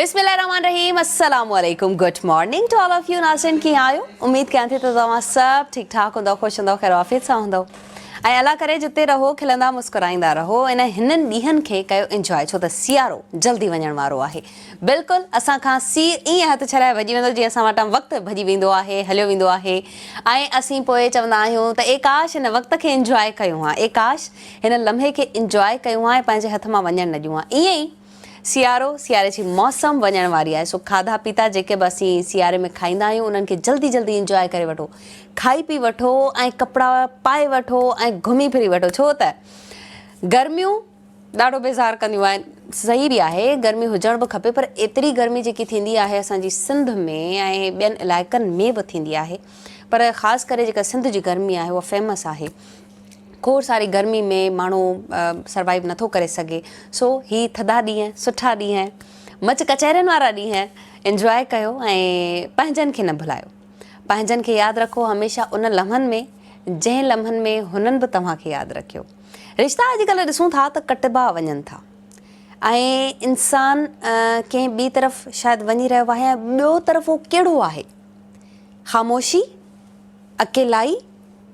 बिस्मिल्लाहिर्रहमानिर्रहीम, अस्सलाम वालेकुम, good morning to all of you. नाज़रीन कीअं आहियो? उम्मीद कयां थी त तव्हां सभु ठीकु ठाक हूंदव, ख़ुशि हूंदव, ख़ैर आफ़ियत सां हूंदव ऐं अल्लाह करे जिते रहो खिलंदा मुस्कुराईंदा रहो। हिननि ॾींहंनि खे कयो इंजॉय, छो त सियारो जल्दी वञण वारो आहे। बिल्कुलु असां खां ईअं हथु छॾाए भॼी वेंदो जीअं असां वटां वक़्तु भॼी वेंदो आहे, हलियो वेंदो आहे ऐं असीं पोइ चवंदा आहियूं त ए काश हिन वक़्त खे इंजॉय कयूं हा, ए काश हिन लम्हे खे इंजॉय कयूं हा ऐं पंहिंजे हथ मां वञणु न ॾियूं हा। ईअं ई सियारे जी मौसम वञण वारी आहे, सो खाधा पीता जेके बि असीं सियारे में खाईंदा आहियूं उन्हनि खे जल्दी जल्दी इंजॉय करे वठो, खाई पी वठो ऐं कपिड़ा पाए वठो ऐं घुमी फिरी वठो, छो त गर्मियूं ॾाढो बेज़ार कंदियूं आहिनि। सही बि आहे, गर्मी हुजण बि खपे, पर एतिरी गर्मी जेकी थींदी आहे असांजी सिंध में ऐं ॿियनि इलाइक़नि में बि थींदी आहे, पर ख़ासि करे जेका सिंध जी गर्मी आहे उहा फेमस आहे। खोड़ सारी गर्मी में माण्हू सर्वाइव नथो करे सघे, सो ही थधा ॾींहं, सुठा ॾींहं, मच कचहरियुनि वारा ॾींहं इंजॉय कयो ऐं पंहिंजनि खे न भुलायो। पंहिंजनि खे यादि रखो हमेशह उन लम्हनि में जंहिं लम्हनि में हुननि बि तव्हांखे यादि रखियो। रिश्ता अॼुकल्ह ॾिसूं था त कटिबा वञनि था ऐं इंसानु कंहिं ॿी तरफ़ शायदि वञी रहियो आहे ऐं ॿियो तरफ़ उहो कहिड़ो आहे, ख़ामोशी, अकेलाई,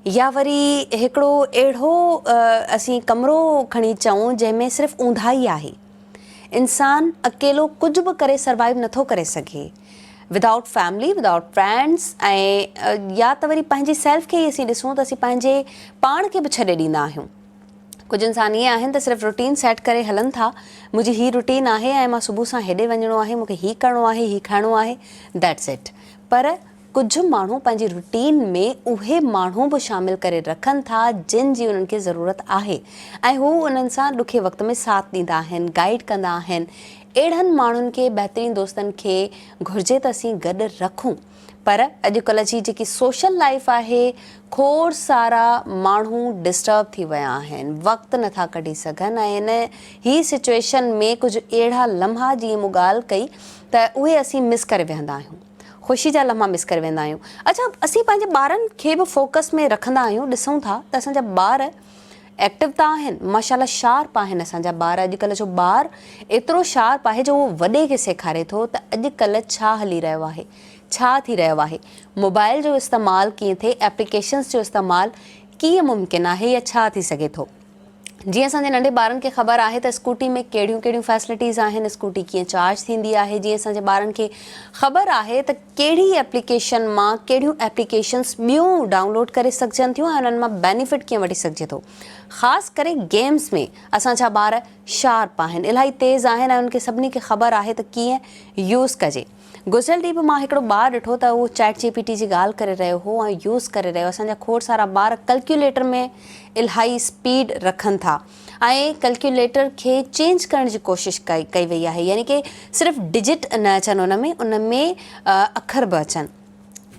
या वरी हिकिड़ो अहिड़ो असीं कमिरो खणी अचूं जंहिंमें सिर्फ़ु ऊंधाई आहे। इंसानु अकेलो कुझु बि करे सर्वाइव नथो करे सघे विदाउट फैमिली, विदाउट फ्रेंड्स, ऐं या त वरी पंहिंजी सेल्फ खे ई असीं ॾिसूं त असीं पंहिंजे पाण खे बि छॾे ॾींदा आहियूं। कुझु इंसान ईअं आहिनि त सिर्फ़ु रूटीन सेट करे हलनि था, मुंहिंजी हीअ रूटीन आहे ऐं मां सुबुह सां हेॾे वञिणो आहे, मूंखे हीअ करिणो आहे, हीअ खाइणो आहे, दैट्स इट। पर कुझु माण्हू पंहिंजी रूटीन में उहे माण्हू बि शामिलु करे रखनि था जिन जी उन्हनि खे ज़रूरत आहे ऐं हू उन्हनि सां ॾुखे वक़्त में साथ ॾींदा आहिनि, गाइड कंदा आहिनि। अहिड़नि माण्हुनि खे, बहितरीनु दोस्तनि खे घुरिजे त असीं गॾु रखूं। पर अॼुकल्ह जी जेकी सोशल लाइफ आहे, खोड़ सारा माण्हू डिस्टर्ब थी विया आहिनि, वक़्तु नथा कढी सघनि ऐं हिन ही सिचुएशन में कुझु अहिड़ा लम्हा, जीअं मूं ॻाल्हि कई, त उहे असीं मिस करे वेहंदा आहियूं, ख़ुशी जा लम्हा मिस करे वेंदा आहियूं। अच्छा, असीं पंहिंजे ॿारनि खे बि फोकस में रखंदा आहियूं, ॾिसूं था त असांजा ॿार एक्टिव त आहिनि, माशाल्लाह शार्प आहिनि असांजा ॿार। अॼुकल्ह जो ॿार एतिरो शार्प आहे जो उहो वॾे खे सेखारे थो त अॼुकल्ह छा हली रहियो आहे, छा थी रहियो आहे, मोबाइल जो इस्तेमालु कीअं थिए, एप्लीकेशन्स जो इस्तेमालु कीअं मुमकिन आहे या छा थी सघे थो। जीअं असांजे नंढे ॿारनि खे ख़बर आहे त स्कूटी में कहिड़ियूं कहिड़ियूं फैसिलिटीज़ आहिनि, स्कूटी कीअं चार्ज थींदी आहे, जीअं असांजे ॿारनि खे ख़बर आहे त कहिड़ी एप्लीकेशन मां कहिड़ियूं एप्लीकेशन्स ॿियूं डाउनलोड करे सघजनि थियूं ऐं उन्हनि मां बेनिफिट कीअं वठी सघिजे थो। ख़ासि करे गेम्स में असांजा ॿार शार्प आहिनि, इलाही तेज़ आहिनि ऐं उनखे सभिनी खे ख़बर आहे त कीअं यूज़ कजे। गुज़िरियल ॾींहुं बि मां हिकिड़ो ॿारु ॾिठो त उहो चैट GPT जी ॻाल्हि करे रहियो हो ऐं यूज़ करे रहियो। असांजा खोड़ सारा ॿार कैलकुलेटर में इलाही स्पीड रखनि था ऐं कैलकुलेटर खे चेंज करण जी कोशिशि कई वई आहे, यानी कि सिर्फ़ु डिजिट न अचनि उन में अखर बि अचनि,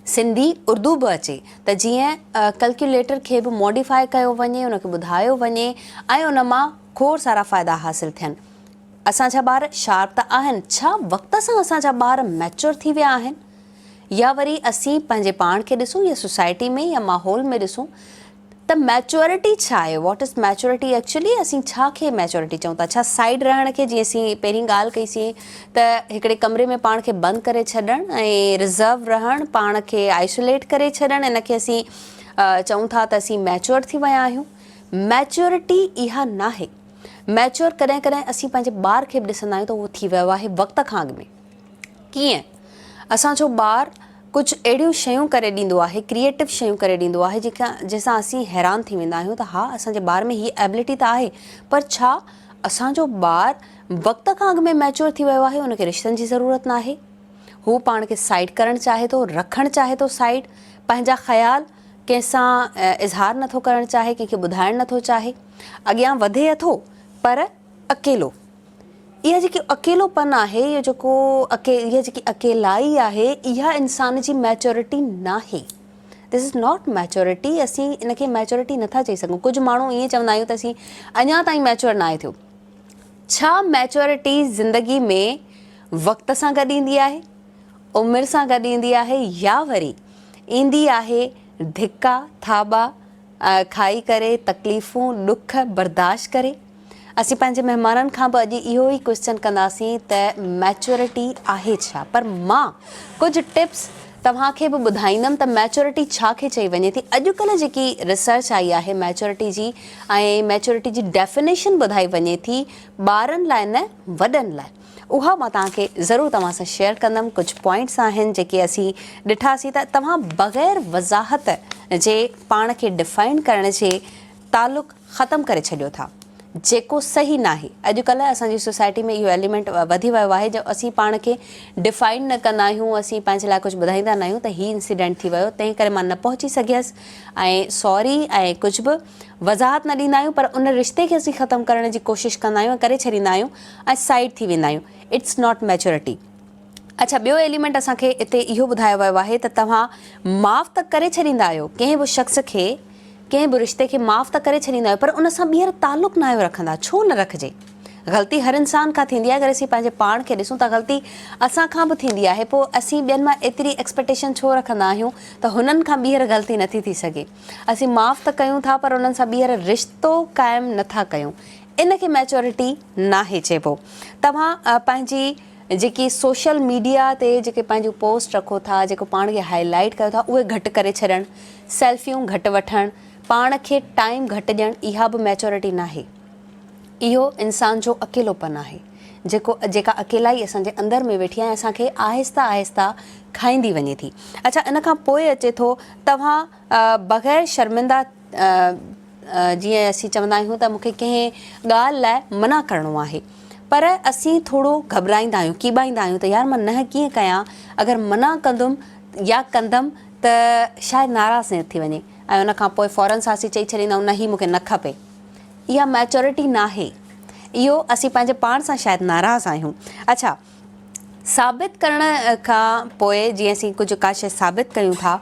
सिंधी उर्दू बि अचे, त जीअं कैलकुलेटर खे बि मॉडिफाए कयो वञे, उनखे ॿुधायो वञे ऐं उन मां खोड़ सारा फ़ाइदा हासिलु थियनि। असांजा ॿार शार्प त आहिनि, छा वक़्त सां असांजा ॿार मैच्योर थी विया आहिनि, या वरी असीं पंहिंजे पाण खे ॾिसूं या सोसाइटी में या माहौल में ॾिसूं त मैच्योरिटी छा आहे, वॉट इज़ मैच्योरिटी एक्चुअली, असीं छा खे मैच्योरिटी चऊं था। छा साइड रहण खे, जीअं असीं पहिरीं ॻाल्हि कईसीं त हिकिड़े कमरे में पाण खे बंदि करे छॾणु ऐं रिज़र्व रहणु, पाण खे आइसोलेट करे छॾणु, इन खे असीं चऊं था त असीं मैच्योर थी विया आहियूं। मैच्योरिटी इहा न आहे। मैच्योर कॾहिं कॾहिं असीं पंहिंजे ॿार खे बि ॾिसंदा आहियूं त उहो थी वियो आहे वक़्त खां अॻु में। कीअं असांजो ॿारु कुझु अहिड़ियूं शयूं करे ॾींदो आहे, क्रिएटिव शयूं करे ॾींदो आहे जंहिंसां असीं हैरान थी वेंदा आहियूं त हा, असांजे ॿार में हीअ एबिलिटी त आहे, पर छा असांजो ॿारु वक़्त खां अॻु में मैच्योर थी वियो आहे, उनखे रिश्तनि जी ज़रूरत न आहे, हू पाण खे साइड करणु चाहे थो, रखणु चाहे थो साइड, पंहिंजा ख़्याल कंहिंसां इज़हार नथो करणु चाहे, कंहिंखे ॿुधाइणु नथो चाहे, अॻियां वधे अथो पर अकेलो। इहा जेकी अकेलोपन आहे, इहो इहा जेकी अकेलाई आहे, इहा इंसान जी मैच्योरिटी न आहे। This is not maturity. असीं इनखे मैच्योरिटी नथा चई सघूं। कुझु माण्हू ईअं चवंदा आहियूं त असीं अञा ताईं मैच्योर न आहे थियो। छा मैच्योरिटी ज़िंदगी में वक़्त सां गॾु ईंदी आहे, उमिरि सां गॾु ईंदी आहे, या वरी ईंदी आहे धिका थाबा खाई करे, तकलीफ़ूं ॾुख बर्दाश्त करे? असीं पंहिंजे महिमाननि खां बि अॼु इहो ई क्वेश्चन कंदासीं त मैच्योरिटी आहे छा। पर मां कुझु टिप्स तव्हांखे बि ॿुधाईंदमि त मैच्योरिटी छा खे चई वञे थी। अॼुकल्ह जेकी रिसर्च आई आहे मैच्योरिटी जी ऐं मैच्योरिटी जी डेफिनेशन ॿुधाई वञे थी ॿारनि लाइ न वॾनि लाइ, उहा मां तव्हांखे ज़रूरु तव्हां सां शेयर कंदमि। कुझु पॉइंट्स आहिनि जेके असीं ॾिठासीं त तव्हां बग़ैर वज़ाहत जे पाण खे डिफाइन करण जे तालुक़ ख़तमु करे छॾियो था, जेको सही न आहे। अॼुकल्ह असांजी सोसाइटी में इहो एलिमेंट वधी वियो आहे जो असीं पाण खे डिफाइन न कंदा आहियूं, असीं पंहिंजे लाइ कुझु ॿुधाईंदा न आहियूं त हीउ इंसिडेंट थी वियो, तंहिं करे मां न पहुची सघियसि ऐं सॉरी ऐं कुझु बि वज़ाहत न ॾींदा आहियूं, पर उन रिश्ते खे असीं ख़तमु करण जी कोशिशि कंदा आहियूं, करे छॾींदा आहियूं ऐं साइड थी वेंदा आहियूं। It's not maturity. अच्छा, ॿियो एलिमेंट असांखे हिते इहो ॿुधायो वियो आहे त तव्हां माफ़ त करे छॾींदा आहियो, कंहिं बि शख़्स खे कंहिं बि रिश्ते खे माफ़ त करे छॾींदा आहियो, पर उन सां ॿीहर तालुक़ न आहियो रखंदा। छो न रखिजे? ग़लती हर इंसान खां थींदी आहे। अगरि असीं पंहिंजे पाण खे ॾिसूं त ग़लती असां खां बि थींदी आहे, पोइ असीं ॿियनि मां एतिरी एक्सपेक्टेशन छो रखंदा आहियूं त हुननि खां ॿीहर ग़लती नथी थी सघे। असीं माफ़ त कयूं था पर उन्हनि सां ॿीहर रिश्तो क़ाइमु नथा कयूं। इनखे मैच्योरिटी नाहे चइबो। तव्हां पंहिंजी जेकी सोशल मीडिया ते जेके पंहिंजूं पोस्ट रखो था, जेको पाण खे हाईलाइट कयो था, उहे घटि करे छॾणु, सेल्फियूं घटि वठणु, पाण खे टाइम घटि ॾियणु, इहा बि मैच्योरिटी नाहे। इहो इंसान जो अकेलोपन आहे, जेका अकेलाई असांजे अंदरि में वेठी आहे, असांखे आहिस्ता आहिस्ता खाईंदी वञे थी। अच्छा, इन खां पोइ अचे थो तव्हां बग़ैर शर्मिंदा, जीअं असीं चवंदा आहियूं त मूंखे कंहिं ॻाल्हि लाइ मना करिणो आहे, पर असीं थोरो घबराईंदा आहियूं, कीॿाईंदा आहियूं त यार मां न कीअं कयां, अगरि मना कंदुमि या कंदमि त शायदि नाराज़ न थी वञे ऐं उन खां पोइ फ़ौरन सां असीं चई छॾींदा आहियूं न हीउ मूंखे न खपे। इहा मैच्योरिटी नाहे। इहो असीं पंहिंजे पाण सां शायदि नाराज़ आहियूं। अच्छा, साबित करण खां पोइ जीअं असीं कुझु का शइ साबित कयूं था,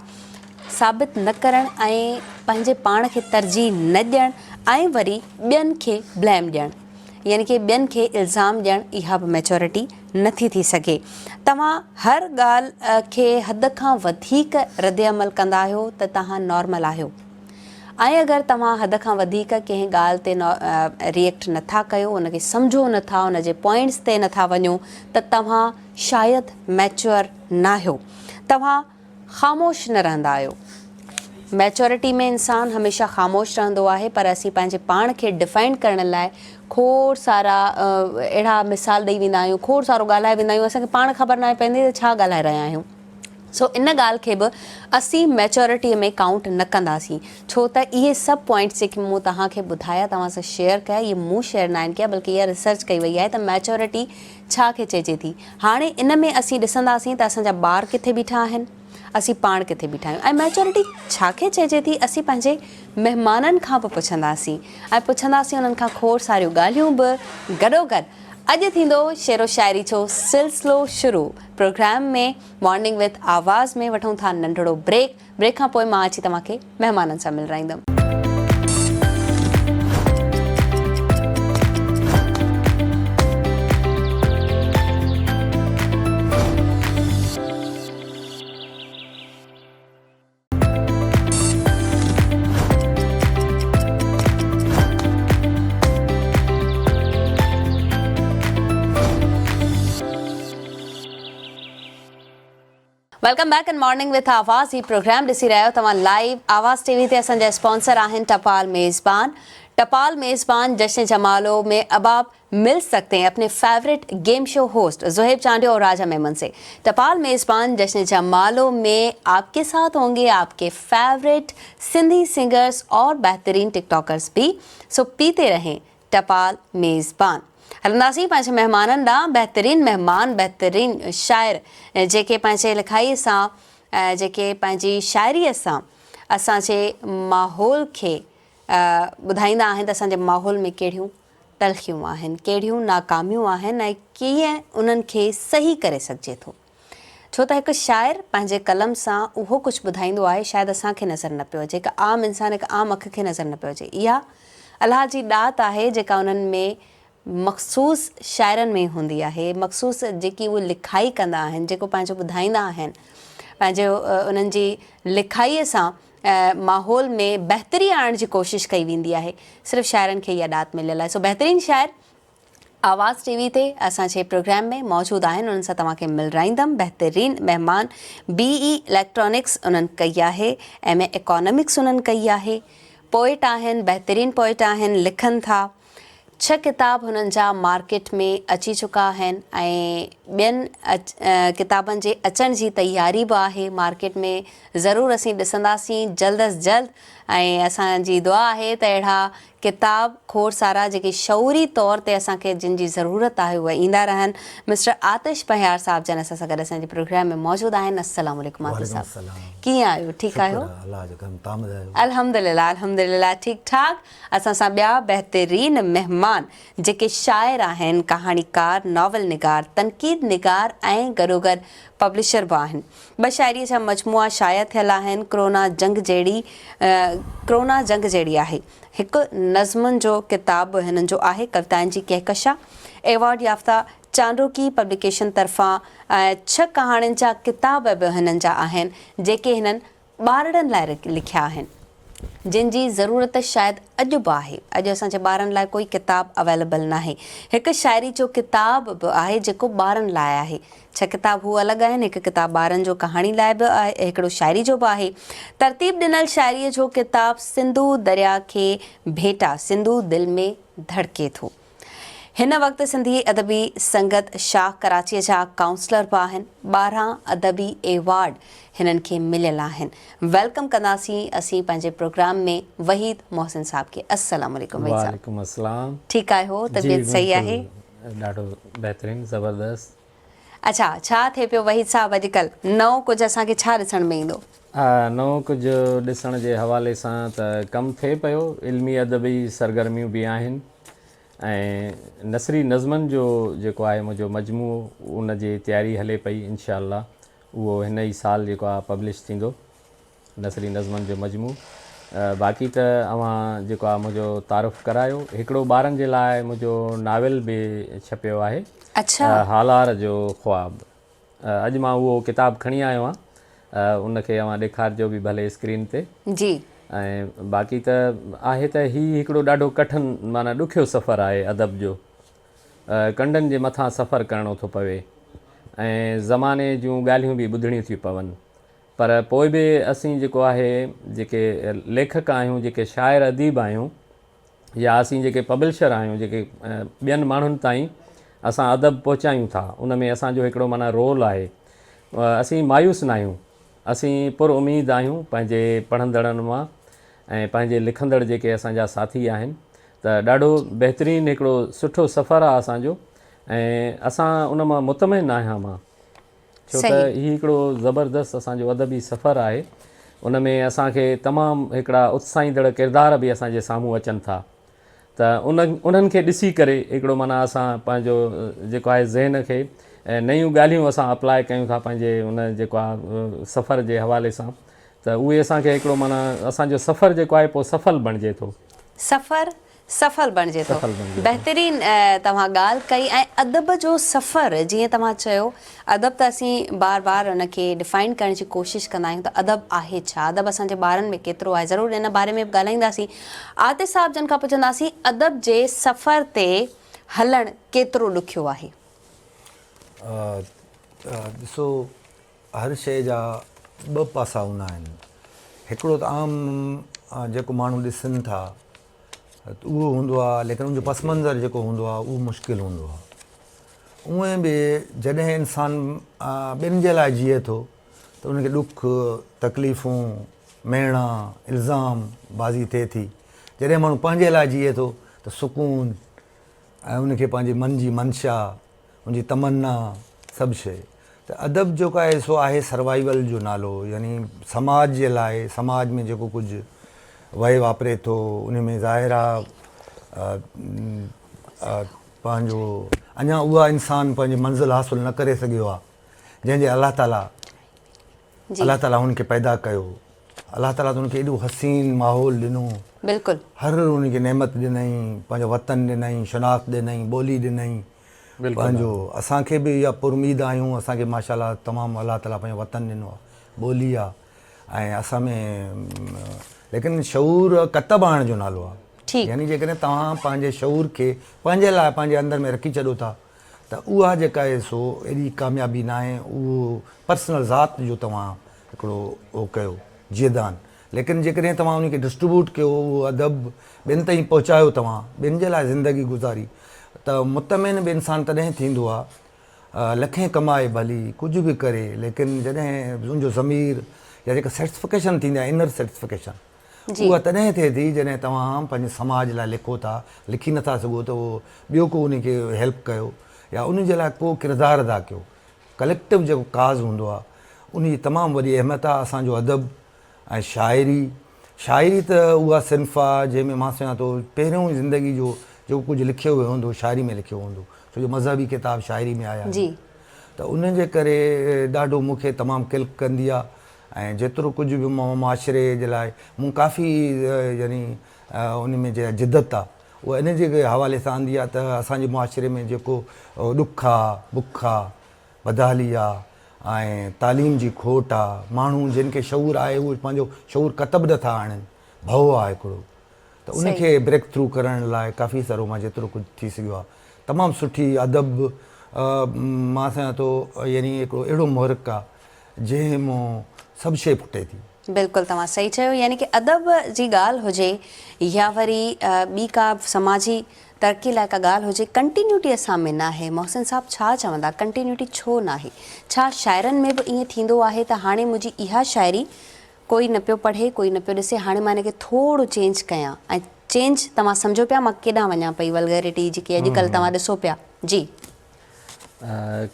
साबित न करणु ऐं पंहिंजे पाण खे तरजीह न ॾियणु ऐं वरी ॿियनि खे ब्लेम ॾियणु, यानी कि ॿियनि खे इल्ज़ाम ॾियणु, इहा बि मैच्योरिटी नथी थी सघे। तव्हां हर ॻाल्हि खे हद खां वधीक रद्द अमल कंदा आहियो त तव्हां नॉर्मल आहियो, ऐं अगरि तव्हां हद खां वधीक कंहिं ॻाल्हि ते रिएक्ट नथा कयो, उनखे सम्झो नथा, उनजे पॉइंट्स ते नथा वञो, त तव्हां शायदि मैच्योर न आहियो, तव्हां ख़ामोश न रहंदा आहियो। मैच्योरिटी में इंसान हमेशह ख़ामोश रहंदो आहे, पर असीं पंहिंजे पाण खे डिफाइन करण लाइ खोड़ सारा अहिड़ा मिसाल ॾेई वेंदा आहियूं, खोड़ सारो ॻाल्हाए वेंदा आहियूं, असांखे पाण ख़बर न आहे पवंदी त छा ॻाल्हाए रहिया आहियूं। सो इन ॻाल्हि खे बि असीं मैच्योरिटीअ में काउंट न कंदासीं, छो त इहे सभु पॉइंट्स जेके मूं तव्हांखे ॿुधाया, तव्हां सां शेयर कया, इहे मूं शेयर न आहिनि कया, बल्कि इहा रिसर्च कई वई आहे त मैच्योरिटी छा खे चइजे थी। हाणे इन में असीं ॾिसंदासीं त असांजा ॿार किथे बीठा आहिनि, असीं पाण किथे बीठा आहियूं, ऐं मैच्योरिटी छा खे चइजे थी असीं पंहिंजे महिमाननि खां बि पुछंदासीं ऐं पुछंदासीं उन्हनि खां खोड़ सारियूं ॻाल्हियूं बि। गॾोगॾु अॼु थींदो शेरो शाइरी जो सिलसिलो शुरू। प्रोग्राम में मॉर्निंग विथ आवाज़ में वठूं था नंढड़ो ब्रेक खां पोइ मां अची तव्हांखे महिमाननि सां मिलाईंदमि। Welcome back in morning with Awaz. ही प्रोग्राम ॾिसी रहिया आहियो तव्हां लाइव आवाज़ टीवी ते। असांजा स्पॉन्सर आहिनि टपाल मेज़बान जश्न जमालो में अब आप मिल सकते हैं अपने favourite game show host Zuhaib Chandio और राजा मेमन से। टपाल मेज़बान जश्न जमालो में आपके साथ होंगे आपके फेवरेट सिंधी सिंगर्स और बेहतरीन टिकटॉकर्स भी। सो पीते रहें टपाल मेज़बान। हलंदासीं पंहिंजे महिमाननि ॾांहुं। बहितरीन महिमान, बहितरीन शाइर जेके पंहिंजे लिखाईअ सां, जेके पंहिंजी शाइरीअ सां असांजे माहौल खे ॿुधाईंदा आहिनि त असांजे माहौल में कहिड़ियूं तलख़ियूं आहिनि, कहिड़ियूं नाकामियूं आहिनि ऐं कीअं उन्हनि खे सही करे सघिजे थो। छो त हिकु शाइर पंहिंजे कलम सां उहो कुझु ॿुधाईंदो आहे शायदि असांखे नज़र न पियो अचे, हिकु आम इंसान, हिकु आम अख़ खे नज़र न पियो अचे। इहा अलाह जी ॾात आहे जेका उन्हनि में मख़सूस शाइरनि में हूंदी आहे, मख़सूस जेकी उहे लिखाई कंदा आहिनि, जेको पंहिंजो ॿुधाईंदा आहिनि, पंहिंजो उन्हनि जी लिखाईअ सां माहौल में बहितरी आणण जी कोशिशि कई वेंदी आहे, सिर्फ़ु शाइरनि खे इहा ॾात मिलियल आहे। सो बहितरीनु शाइर आवाज़ टीवी ते असांजे प्रोग्राम में मौजूदु आहिनि, उन्हनि सां तव्हांखे मिलराईंदमि। बहितरीनु महिमान BE इलेक्ट्रॉनिक्स उन्हनि कई आहे, MA इकोनॉमिक्स उन्हनि कई आहे, पोइट आहिनि, बहितरीनु पोइट आहिनि, लिखनि था। 6 किताब हुननि जा मार्केट में अची चुका आहिनि ऐं ॿियनि किताबनि जे अचण जी तयारी बि आहे मार्केट में। ज़रूरु असीं ॾिसंदासीं जल्द अज़ जल्द, ऐं असांजी दुआ आहे त अहिड़ा किताब खोड़ सारा जेके शऊरी तौर ते असांखे जिन जी ज़रूरत आहे उहे ईंदा रहनि। मिस्टर आतिश बहियार साहब जन असां सां गॾु असांजे प्रोग्राम में मौजूदु आहिनि। अस्सलाम वालेकुम आतिश साहब, कीअं आहियो? ठीकु आहियो? अल्हम्दुलिल्लाह अल्हम्दुलिल्लाह ठीकु ठाक। असां सां ॿिया बहितरीनु महिमान जेके शाइर आहिनि, कहाणीकार, नॉवल निगार, तनक़ीद निगार ऐं गॾोगॾु पब्लिशर बि आहिनि। 2 शाइरीअ जा मजमुआ शाया थियल आहिनि। कोरोना जंग जहिड़ी आहे हिकु नज़्मुनि जो किताब हिननि जो आहे, कविताउनि जी कहकशा। एवॉर्ड याफ़्ता चांडोकी पब्लिकेशन तरफ़ां 6 कहाणियुनि जा किताब बि हिननि जा आहिनि जेके हिननि ॿारनि लाइ लिखिया आहिनि, जिन जी ज़रूरत शायदि अॼु बि आहे। अॼु असांजे ॿारनि लाइ कोई किताब अवेलेबल न आहे। हिकु शाइरी जो किताब बि आहे जेको ॿारनि लाइ आहे। 6 किताब हू अलॻि आहिनि, हिकु किताब ॿारनि जो कहाणी लाइ बि आहे, हिकिड़ो शाइरी जो बि आहे। तरतीब ॾिनल शाइरीअ जो किताब सिंधु दरिया खे भेटा, सिंधु दिलि में धड़के थो। हिन वक़्तु सिंधी अदबी संगत शाह कराचीअ जा काउंसलर बि आहिनि। 12 अदबी एवॉर्ड हिननि खे मिलियल आहिनि। वेलकम कंदासीं असीं पंहिंजे प्रोग्राम में वहीद मोहसिन साहब खे। अस्सलाम वालेकुम वहीद साहब। वालेकुम अस्सलाम। ठीकु आहियो? तबियत सही आहे? ॾाढो बहितरीनु, ज़बरदस्त। अच्छा, छा थिए पियो वहीद साहब अॼुकल्ह? नओं कुझु असांखे छा ॾिसण में ईंदो? नओं कुझु ॾिसण जे हवाले सां त कमु थिए पियो, इल्मी अदबी सरगर्मियूं बि आहिनि ऐं नसरी नज़्मनि जो जेको आहे मुंहिंजो मजमू उन जी तयारी हले पई। इंशाअल्लाह उहो हिन ई साल जेको आहे पब्लिश थींदो, नसरी नज़्मनि जो मजमू। बाक़ी त अवां जेको आहे मुंहिंजो तारुफ़ करायो, हिकिड़ो ॿारनि जे लाइ मुंहिंजो नावेल बि छपियो आहे। अच्छा, हालार जो ख्वाब। अॼु मां उहो किताबु खणी आयो आहियां, उनखे अवां ॾेखारिजो बि भले स्क्रीन ते जी। ऐं बाक़ी त आहे त हीउ हिकिड़ो ॾाढो कठिन माना ॾुखियो सफ़रु आहे अदब जो। कंडनि जे मथां सफ़रु करिणो थो पवे ऐं ज़माने जूं ॻाल्हियूं बि ॿुधणियूं थियूं पवनि, पर पोइ बि असीं जेको आहे जेके लेखक आहियूं, जेके शाइर अदीब आहियूं, या असीं जेके पब्लिशर आहियूं, जेके ॿियनि माण्हुनि ताईं असां अदब पहुचायूं था, उन में असांजो हिकिड़ो माना रोल आहे। असीं मायूस न आहियूं, असीं पुर उमीद आहियूं पंहिंजे पढ़ंदड़नि मां ऐं पंहिंजे लिखंदड़ जेके असांजा साथी आहिनि। त ॾाढो बहितरीनु हिकिड़ो सुठो सफ़रु आहे असांजो ऐं असां उन मां मुतमिन आहियां मां, छो त हीउ हिकिड़ो ज़बरदस्त असांजो अदबी सफ़रु आहे। उन में असांखे तमामु हिकिड़ा उत्साहींदड़ किरदार बि असांजे साम्हूं अचनि था, त उन्हनि खे ॾिसी करे हिकिड़ो माना असां पंहिंजो जेको आहे ज़हन खे नयूं ॻाल्हियूं असां अप्लाई कयूं था पंहिंजे उन जेको आहे सफ़र जे हवाले सां, त उहे असांखे हिकिड़ो माना असांजो सफ़रु जेको आहे पोइ सफल बणिजे थो। सफल बणिजे थो। बहितरीनु तव्हां ॻाल्हि कई। ऐं अदब जो सफ़रु जीअं तव्हां चयो, अदब त असीं बार बार उनखे डिफाइन करण जी कोशिशि कंदा आहियूं त अदब आहे छा, अदब असांजे ॿारनि में केतिरो आहे। ज़रूरु इन बारे में बि ॻाल्हाईंदासीं। आतिश साहब जन खां पुछंदासीं, अदब जे सफ़र ते हलणु केतिरो ॾुखियो आहे? ॾिसो, हर शइ जा 2 पासा हूंदा आहिनि। हिकिड़ो त आम जेको माण्हू ॾिसनि था उहो हूंदो आहे, लेकिन उनजो पस मंज़र जेको हूंदो आहे उहो मुश्किल हूंदो आहे। उएं बि जॾहिं इंसान ॿियनि जे लाइ जीए थो त उनखे ॾुख, तकलीफ़ूं, मेणा, इल्ज़ाम बाज़ी थिए थी। जॾहिं माण्हू पंहिंजे लाइ जीए थो त सुकून ऐं उनखे पंहिंजे मन जी मंशा, उनजी तमन्ना, सभु शइ। त अदब जेको आहे सो आहे सर्वाइवल जो नालो, यानी समाज जे लाइ, समाज में जेको कुझु वहे वापरे थो उन में ज़ाहिर आहे पंहिंजो अञा उहा इंसान पंहिंजी मंज़िल हासिल न करे सघियो आहे जंहिंजे अलाह ताला हुनखे पैदा कयो। अलाह ताला त हुनखे एॾो हसीन माहौल ॾिनो, बिल्कुलु हर हुनखे नेमत ॾिनई, पंहिंजो वतन ॾिनई, शनाख़्त ॾिनई, ॿोली ॾिनई पंहिंजो। असांखे बि इहा पुरुमीद आहियूं, असांखे माशाअल्लाह तमामु अलाह ताला पंहिंजो वतन ॾिनो आहे, ॿोली आहे। ऐं असां में लेकिन शऊर कतब आणण जो नालो आहे। ठीकु। यानी जेकॾहिं तव्हां पंहिंजे शऊर खे पंहिंजे लाइ पंहिंजे अंदरि में रखी छॾो था त उहा जेका आहे सो एॾी कामयाबी न आहे। उहो पर्सनल ज़ात जो तव्हां हिकिड़ो उहो कयो जीअदान, लेकिन जेकॾहिं तव्हां उनखे डिस्ट्रीब्यूट कयो, उहो अदब ॿियनि ताईं पहुचायो, तव्हां ॿियनि जे लाइ ज़िंदगी गुज़ारी, त मुतमिन बि इंसानु तॾहिं थींदो आहे। लखें कमाए भली कुझु बि करे, लेकिन जॾहिं उनजो ज़मीर या जेका सेटिस्फिकेशन थींदी आहे, इनर सेटिस्फिकेशन, उहा तॾहिं थिए थी जॾहिं तव्हां पंहिंजे समाज लाइ लिखो था। लिखी नथा सघो त उहो ॿियो को उनखे हेल्प कयो या उन जे लाइ को किरदारु अदा कयो। कलेक्टिव जेको काज़ हूंदो आहे उनजी तमामु वॾी अहमियत आहे। असांजो अदब ऐं शाइरी त उहा सिन्फ़ आहे जंहिंमें मां सम्झां थो पहिरियों ई ज़िंदगी जो जेको कुझु लिखियो वियो हूंदो शाइरी में लिखियो हूंदो, छो जो मज़हबी किताब शाइरी में आया जी। त उन जे करे ॾाढो मूंखे तमामु किल्क कंदी आहे। ऐं जेतिरो कुझु बि मुआशिरे जे लाइ मूं काफ़ी यानी उन में जे जिदत आहे उहा इन जे हवाले सां आंदी आहे त असांजे मुआशिरे में जेको ॾुख आहे, बुख आहे, बदहाली आहे ऐं तालीम जी खोट आहे, माण्हू जिन खे शऊर आहे उहे पंहिंजो शऊर कतब नथा आणनि, भउ आहे हिकिड़ो, त उनखे ब्रेक थ्रू करण लाइ काफ़ी सारो मां जेतिरो कुझु थी सघियो आहे। तमामु सुठी अदब मां सम्झां थो यानी हिकिड़ो अहिड़ो मुहरिक आहे जंहिं मां सभु शइ फुटे थी। बिल्कुलु तव्हां सही चयो। यानी कि अदब जी ॻाल्हि हुजे या वरी ॿी का समाजी तरक़ी लाइ का ॻाल्हि हुजे, कंटिन्यूटी असां में न आहे। मोहसिन साहब छा चवंदा, कंटिन्यूटी छो न आहे? छा शाइरनि में बि ईअं थींदो आहे त हाणे मुंहिंजी इहा शाइरी कोई न पियो पढ़े, कोई न पियो ॾिसे, हाणे मां हिनखे थोरो चेंज कयां? ऐं चेंज तव्हां सम्झो पिया मां केॾां वञां पई, वल्गैरिटी जेकी अॼुकल्ह तव्हां ॾिसो पिया? जी।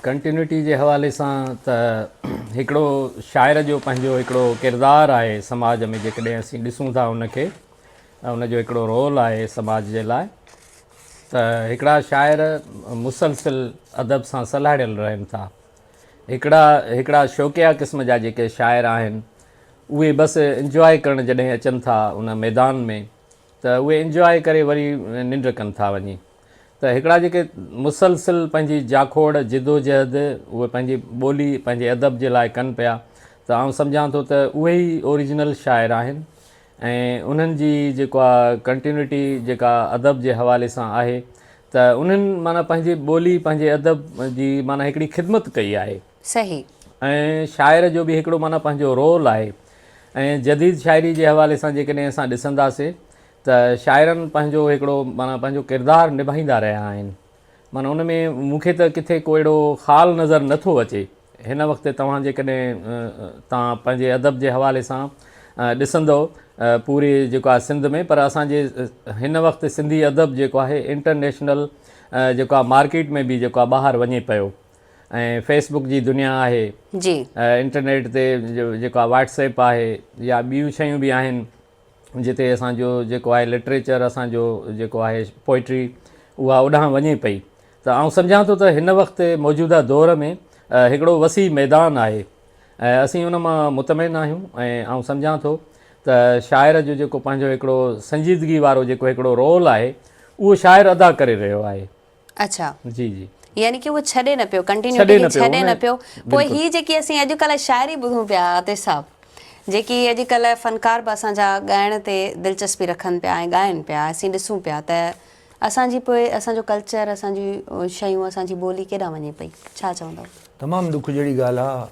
कंटिन्यूटी जे हवाले सां त हिकिड़ो शाइर जो पंहिंजो हिकिड़ो किरदारु आहे समाज में, जेकॾहिं असीं ॾिसूं था उनखे, उनजो हिकिड़ो रोल आहे समाज जे लाइ, त हिकिड़ा शाइर मुसलसिल अदब सां सलाहियल रहनि था। हिकिड़ा शौक़िया क़िस्म जा जेके शाइर आहिनि उहे बसि इंजॉय करणु जॾहिं अचनि था उन मैदान में, त उहे इंजॉय करे वरी निंड कनि था वञी। त हिकिड़ा जेके मुसलसिल पंहिंजी जाखोड़ जिदोजहद उहे पंहिंजी ॿोली पंहिंजे अदब जे लाइ कनि पिया, त आउं सम्झां थो त उहे ई ओरिजिनल शाइर आहिनि। ऐं उन्हनि जी जेको आहे कंटिन्यूटी जेका अदब जे हवाले सां आहे, त उन्हनि माना पंहिंजी ॿोली पंहिंजे अदब जी माना हिकिड़ी ख़िदमत कई आहे। सही। ऐं शाइर जो बि हिकिड़ो माना पंहिंजो रोल आहे। ऐं जदीद शाइरी जे हवाले सां जेकॾहिं असां ॾिसंदासीं त शाइरनि पंहिंजो हिकिड़ो माना पंहिंजो किरदारु निभाईंदा रहिया आहिनि। माना उन में मूंखे त किथे को अहिड़ो ख़ाल नज़र नथो अचे। हिन वक़्तु तव्हां जेकॾहिं तव्हां पंहिंजे अदब जे हवाले सां ॾिसंदो पूरे जेको आहे सिंध में, पर असांजे हिन वक़्तु सिंधी अदब जेको आहे इंटरनेशनल जेको आहे मार्केट में बि जेको आहे ॿाहिरि वञे पियो। ऐं फेसबुक जी दुनिया आहे जी, इंटरनेट ते जेको आहे व्हाट्सएप आहे या ॿियूं शयूं बि आहिनि जिते असांजो जेको आहे लिटरेचर, असांजो जेको आहे पोइट्री, उहा ओॾांहुं वञे पई। त आउं सम्झां थो त हिन वक़्तु मौजूदा दौर में हिकिड़ो वसी मैदान आहे ऐं असीं उन मां मुतमिन आहियूं। ऐं आउं सम्झां थो त शाइर जो जेको पंहिंजो हिकिड़ो संजीदगी वारो जेको हिकिड़ो रोल आहे उहो शाइर अदा करे रहियो आहे। अच्छा जी जी, यानी कि उहो छॾे न पियो, कंटिन्यूटी छॾे न पियो। पोइ बिल्कुलु। ही जेकी असीं अॼुकल्ह शाइरी ॿुधूं पिया आतिश साहब, जेकी अॼुकल्ह फ़नकार बि असांजा ॻाइण ते दिलचस्पी रखनि पिया ऐं ॻाइनि पिया, असीं ॾिसूं पिया त असांजी पोइ असांजो कल्चर, असांजी शयूं, असांजी ॿोली केॾां वञे पई? छा चवंदव? तमामु दुख जहिड़ी ॻाल्हि आहे,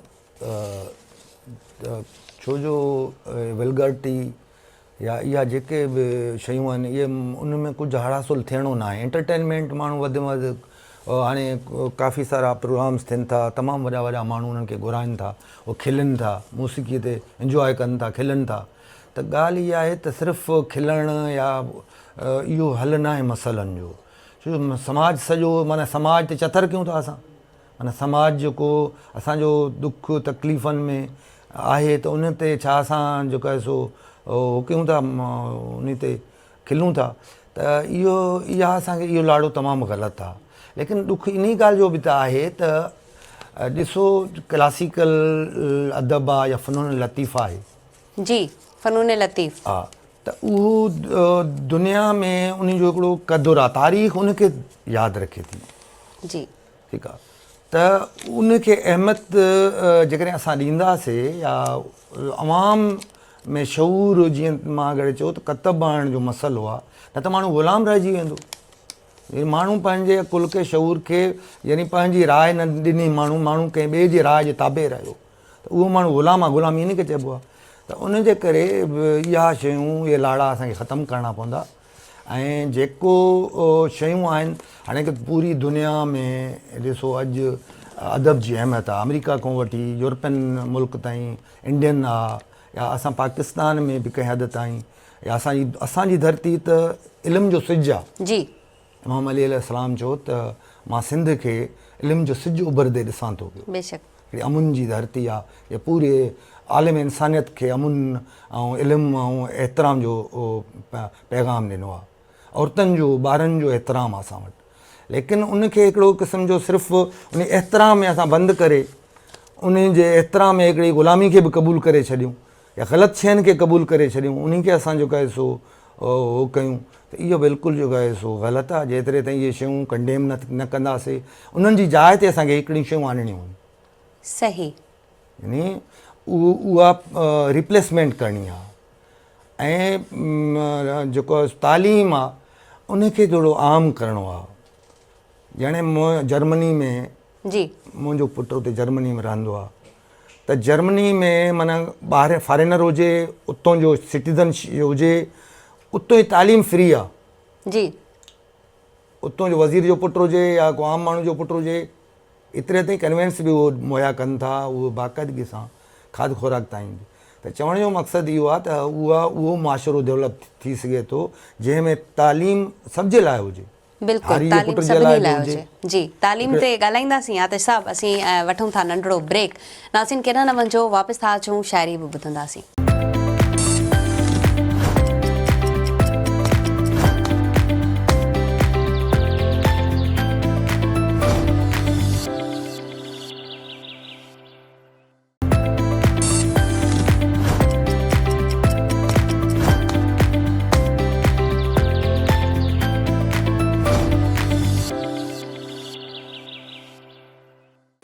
छो जो वल्गरिटी या इहा जेके बि शयूं आहिनि इहे उन में कुझु हड़ासुल थियणो न आहे। एंटरटेनमेंट माण्हू वधि में वधि हाणे काफ़ी सारा प्रोग्राम्स थियनि था, तमामु वॾा वॾा माण्हू उन्हनि खे घुराइनि था, उहे खिलनि था, मौसीक़ीअ ते इंजॉय कनि था, खिलनि था। त ॻाल्हि इहा आहे त सिर्फ़ु खिलणु या इहो हल न आहे मसइलनि जो, छो जो समाज सॼो माना समाज ते चथर कयूं था असां। माना समाज जेको असांजो दुख तकलीफ़ुनि में आहे त उन ते छा असां जेको आहे सो कयूं था, उन ते खिलूं था, त इहा असांखे इहो लाड़ो तमामु ग़लति आहे। लेकिन ॾुख इन ॻाल्हि जो बि त आहे त ॾिसो क्लासिकल अदब आहे या फ़नून लतीफ़ आहे जी, फ़नून लतीफ़, हा, त उहो दुनिया में उन जो हिकिड़ो क़दुरु आहे, तारीख़ उनखे यादि रखे थी। जी, ठीकु आहे। त उनखे अहमियत जेकॾहिं असां ॾींदासीं या अवाम में शऊर जीअं मां अगरि चयो त कतब आणण जो मसइलो आहे न त माण्हू ग़ुलाम रहिजी वेंदो। माण्हू पंहिंजे कुल के शऊर खे यानी पंहिंजी राय न ॾिनी माण्हू कंहिं ॿिए जी राय जे ताबे रहियो त उहो माण्हू ग़ुलाम आहे, ग़ुलामी इन खे चइबो आहे। त उन जे करे इहा शयूं इहे लाड़ा असांखे ख़तमु करणा पवंदा ऐं जेको शयूं आहिनि हाणे की पूरी दुनिया में ॾिसो अॼु अदब जी अहमियत आहे, अमेरिका खां वठी यूरोपियन मुल्क ताईं, इंडियन आहे या असां पाकिस्तान में बि कंहिं हद ताईं या असांजी धरती त इल्म जो सिज आहे। जी इमाम अली अलैहिस्सलाम चयो त मां सिंध खे इल्म जो सिज उभरंदे ॾिसां थो पियो। बेशक हिकिड़ी अमुन जी धरती आहे, या पूरे आलिम इंसानियत खे अमुन ऐं इल्मु ऐं एतिराम जो पैगाम ॾिनो आहे। औरतुनि जो ॿारनि जो एतिराम आहे असां वटि, लेकिन उनखे हिकिड़ो क़िस्म जो सिर्फ़ु उन एतिराम में असां बंदि करे उन जे एतिराम में हिकिड़ी ग़ुलामी खे बि क़बूलु करे छॾियूं या ग़लति शयुनि खे क़बूलु करे छॾियूं, उन खे असां जेको आहे सो उहो कयूं त इहो बिल्कुलु जेको आहे सो ग़लति आहे। जेतिरे ताईं इहे शयूं कंडेम न कंदासीं उन्हनि जी जाइ ते असांखे हिकिड़ियूं शयूं आणणियूं आहिनि। सही, यानी उहा रिप्लेसमेंट करणी आहे ऐं जेको तालीम आहे उनखे थोरो आम करिणो आहे। ॼणे जर्मनी में जी मुंहिंजो पुटु उते जर्मनी में रहंदो आहे त जर्मनी में माना ॿाहिरि फॉरेनर हुजे, उतां जो सिटीज़न हुजे, उतां जी तालीम फ्री आहे। जी उतां जो वज़ीर जो पुटु हुजे या को आम माण्हू जो पुटु हुजे, एतिरे ताईं कन्वेंस बि उहो मुहैया कनि था, उहो बाक़ाइदगी सां खाद खुराक ताईं बि। त चवण जो मक़सदु इहो आहे त उहो मुआशिरो डेवलप थी सघे थो जंहिंमें तालीम सभ जे लाइ हुजे। बिल्कुलु, तालीम सभिनी लाइ हुजे। जी तालीम ते ॻाल्हाईंदासीं या त सभु असीं वठूं था नंढिड़ो ब्रेक। नासिन केॾा न वञो, वापसि था अचूं, शाइरी बि ॿुधंदासीं।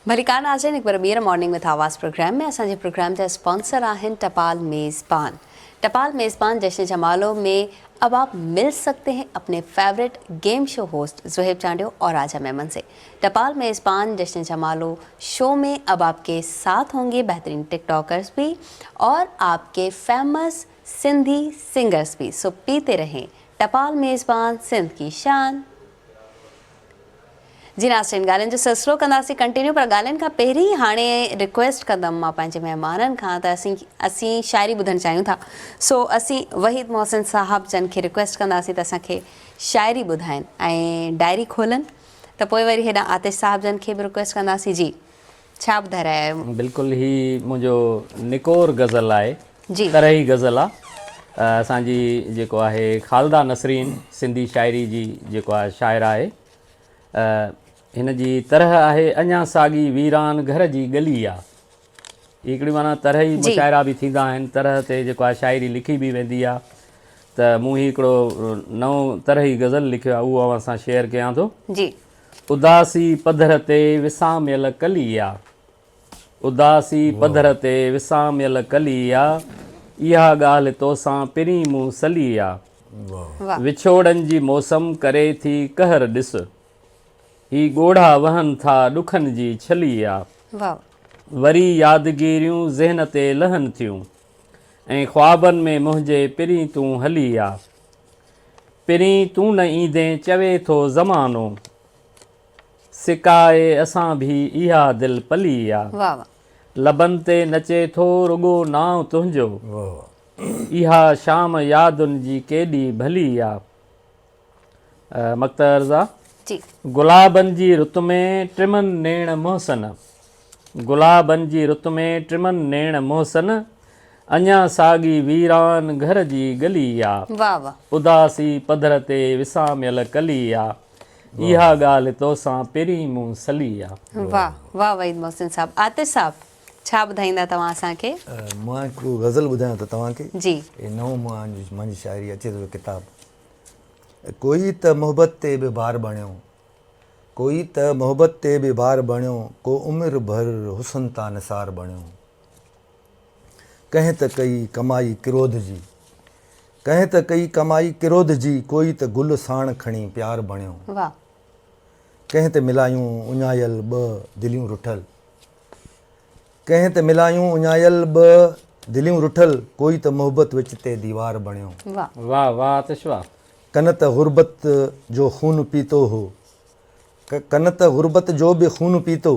भली कान आजन एक बार ॿीहर मॉर्निंग विथ आवाज़ प्रोग्राम में असांजे प्रोग्राम जा स्पॉन्सर आहिनि टपाल मेज़बान। टपाल मेज़बान जश्न जमालो में अब आप मिल सकते हैं अपने favourite game show host Zuhaib Chandio और राजा मेमन से। टपाल मेज़बान जश्न जमालो शो में अब आपके साथ होंगे बेहतरीन टिकटॉकर्स भी और आपके फेमस सिंधी सिंगर्स भी। सो पीते रहें टपाल मेज़बान, सिंध की शान। जी नासिन ॻाल्हियुनि जो सिलसिलो कंदासीं कंटिन्यू, पर ॻाल्हियुनि खां पहिरीं हाणे रिक्वेस्ट कंदमि मां पंहिंजे महिमाननि खां त असीं शाइरी ॿुधणु चाहियूं था। सो असीं वहीद मोहसिन साहब जन खे रिक्वेस्ट कंदासीं त असांखे शाइरी ॿुधाइनि ऐं डायरी खोलनि। त पोइ वरी हेॾा आतिश साहब जन खे बि रिक्वेस्ट कंदासीं। जी छा ॿुधाए रहिया आहियो? बिल्कुलु ही मुंहिंजो निकोर गज़ल आहे, जी तरह ई गज़ल आहे। असांजी जेको आहे ख़ालदा नसरीन सिंधी शाइरी जी जेको आहे शाइर आहे, हिन जी तरह आहे अञा साॻी वीरान घर जी गली आहे। हिकिड़ी माना तरह ई मुशाइरा बि थींदा आहिनि, तरह ते जेको आहे शाइरी लिखी बि वेंदी आहे। त मूं हिकिड़ो नओं तरह ई गज़ल लिखियो आहे, उहो अवां सां शेयर कयां थो। जी उदासी पधर ते विसामियल कली आहे, उदासी पधर ते विसामियल कली आहे, इहा ॻाल्हि तोसां पहिरीं मूं सली आहे। विछोड़नि जी मौसम करे थी कहर ॾिस, ही ॻोढ़ा वहनि था ॾुखनि जी छली आहे। वरी यादगिरियूं ज़हन ते लहनि थियूं ऐं ख्वाबनि में मुंहिंजे पहिरीं तूं हली आहे। पहिरीं तूं न ईंदे चवे थो ज़मानो, सिकाए असां बि इहा दिलि पली आहे। लबनि ते नचे थो रुॻो नाव तुंहिंजो, इहा शाम यादुनि जी केॾी भली आहे। मक्तर्ज़ा गुलाबनि जी रुत में टिमनि नेण मोहसन, गुलाबनि जी रुत में टिमनि नेण मोहसन, अञा साॻी वीरान घर जी गली आहे। उदासी पधर ते विसामियल कली आहे, इहा ॻाल्हि तोसां पहिरीं मूं सली आहे। वाह वाह वहीद मोहसिन साहब। आतिश साहब छा ॿुधाईंदा तव्हां असांखे? मां हिकिड़ो गज़ल ॿुधायां थो तव्हांखे। जी नओं मुंहिंजी शाइरी अचे थो किताबु। कोई त मोहबत ते बि बार बणियो, कोई त मोहबत ते बि बार बणियो, को उमिरि भर हुसन तां निसार बणियो। कंहिं त कई कमाई क्रोध जी, कंहिं त कई कमाई क्रोध जी, कोई त गुल साण खणी प्यार बणियो। वाह कंहिं ते मिलायूं उञायल ॿ दिलियूं रुठल, कंहिं ते मिलायूं उञायल ॿ दिलियूं रुठल, कोई त मोहबत विच ते दीवार बणियो। वाह वाह वाह आतिश वाह। कन त गुरबत जो खून पीतो हो, कन त गुरबत जो बि खून पीतो,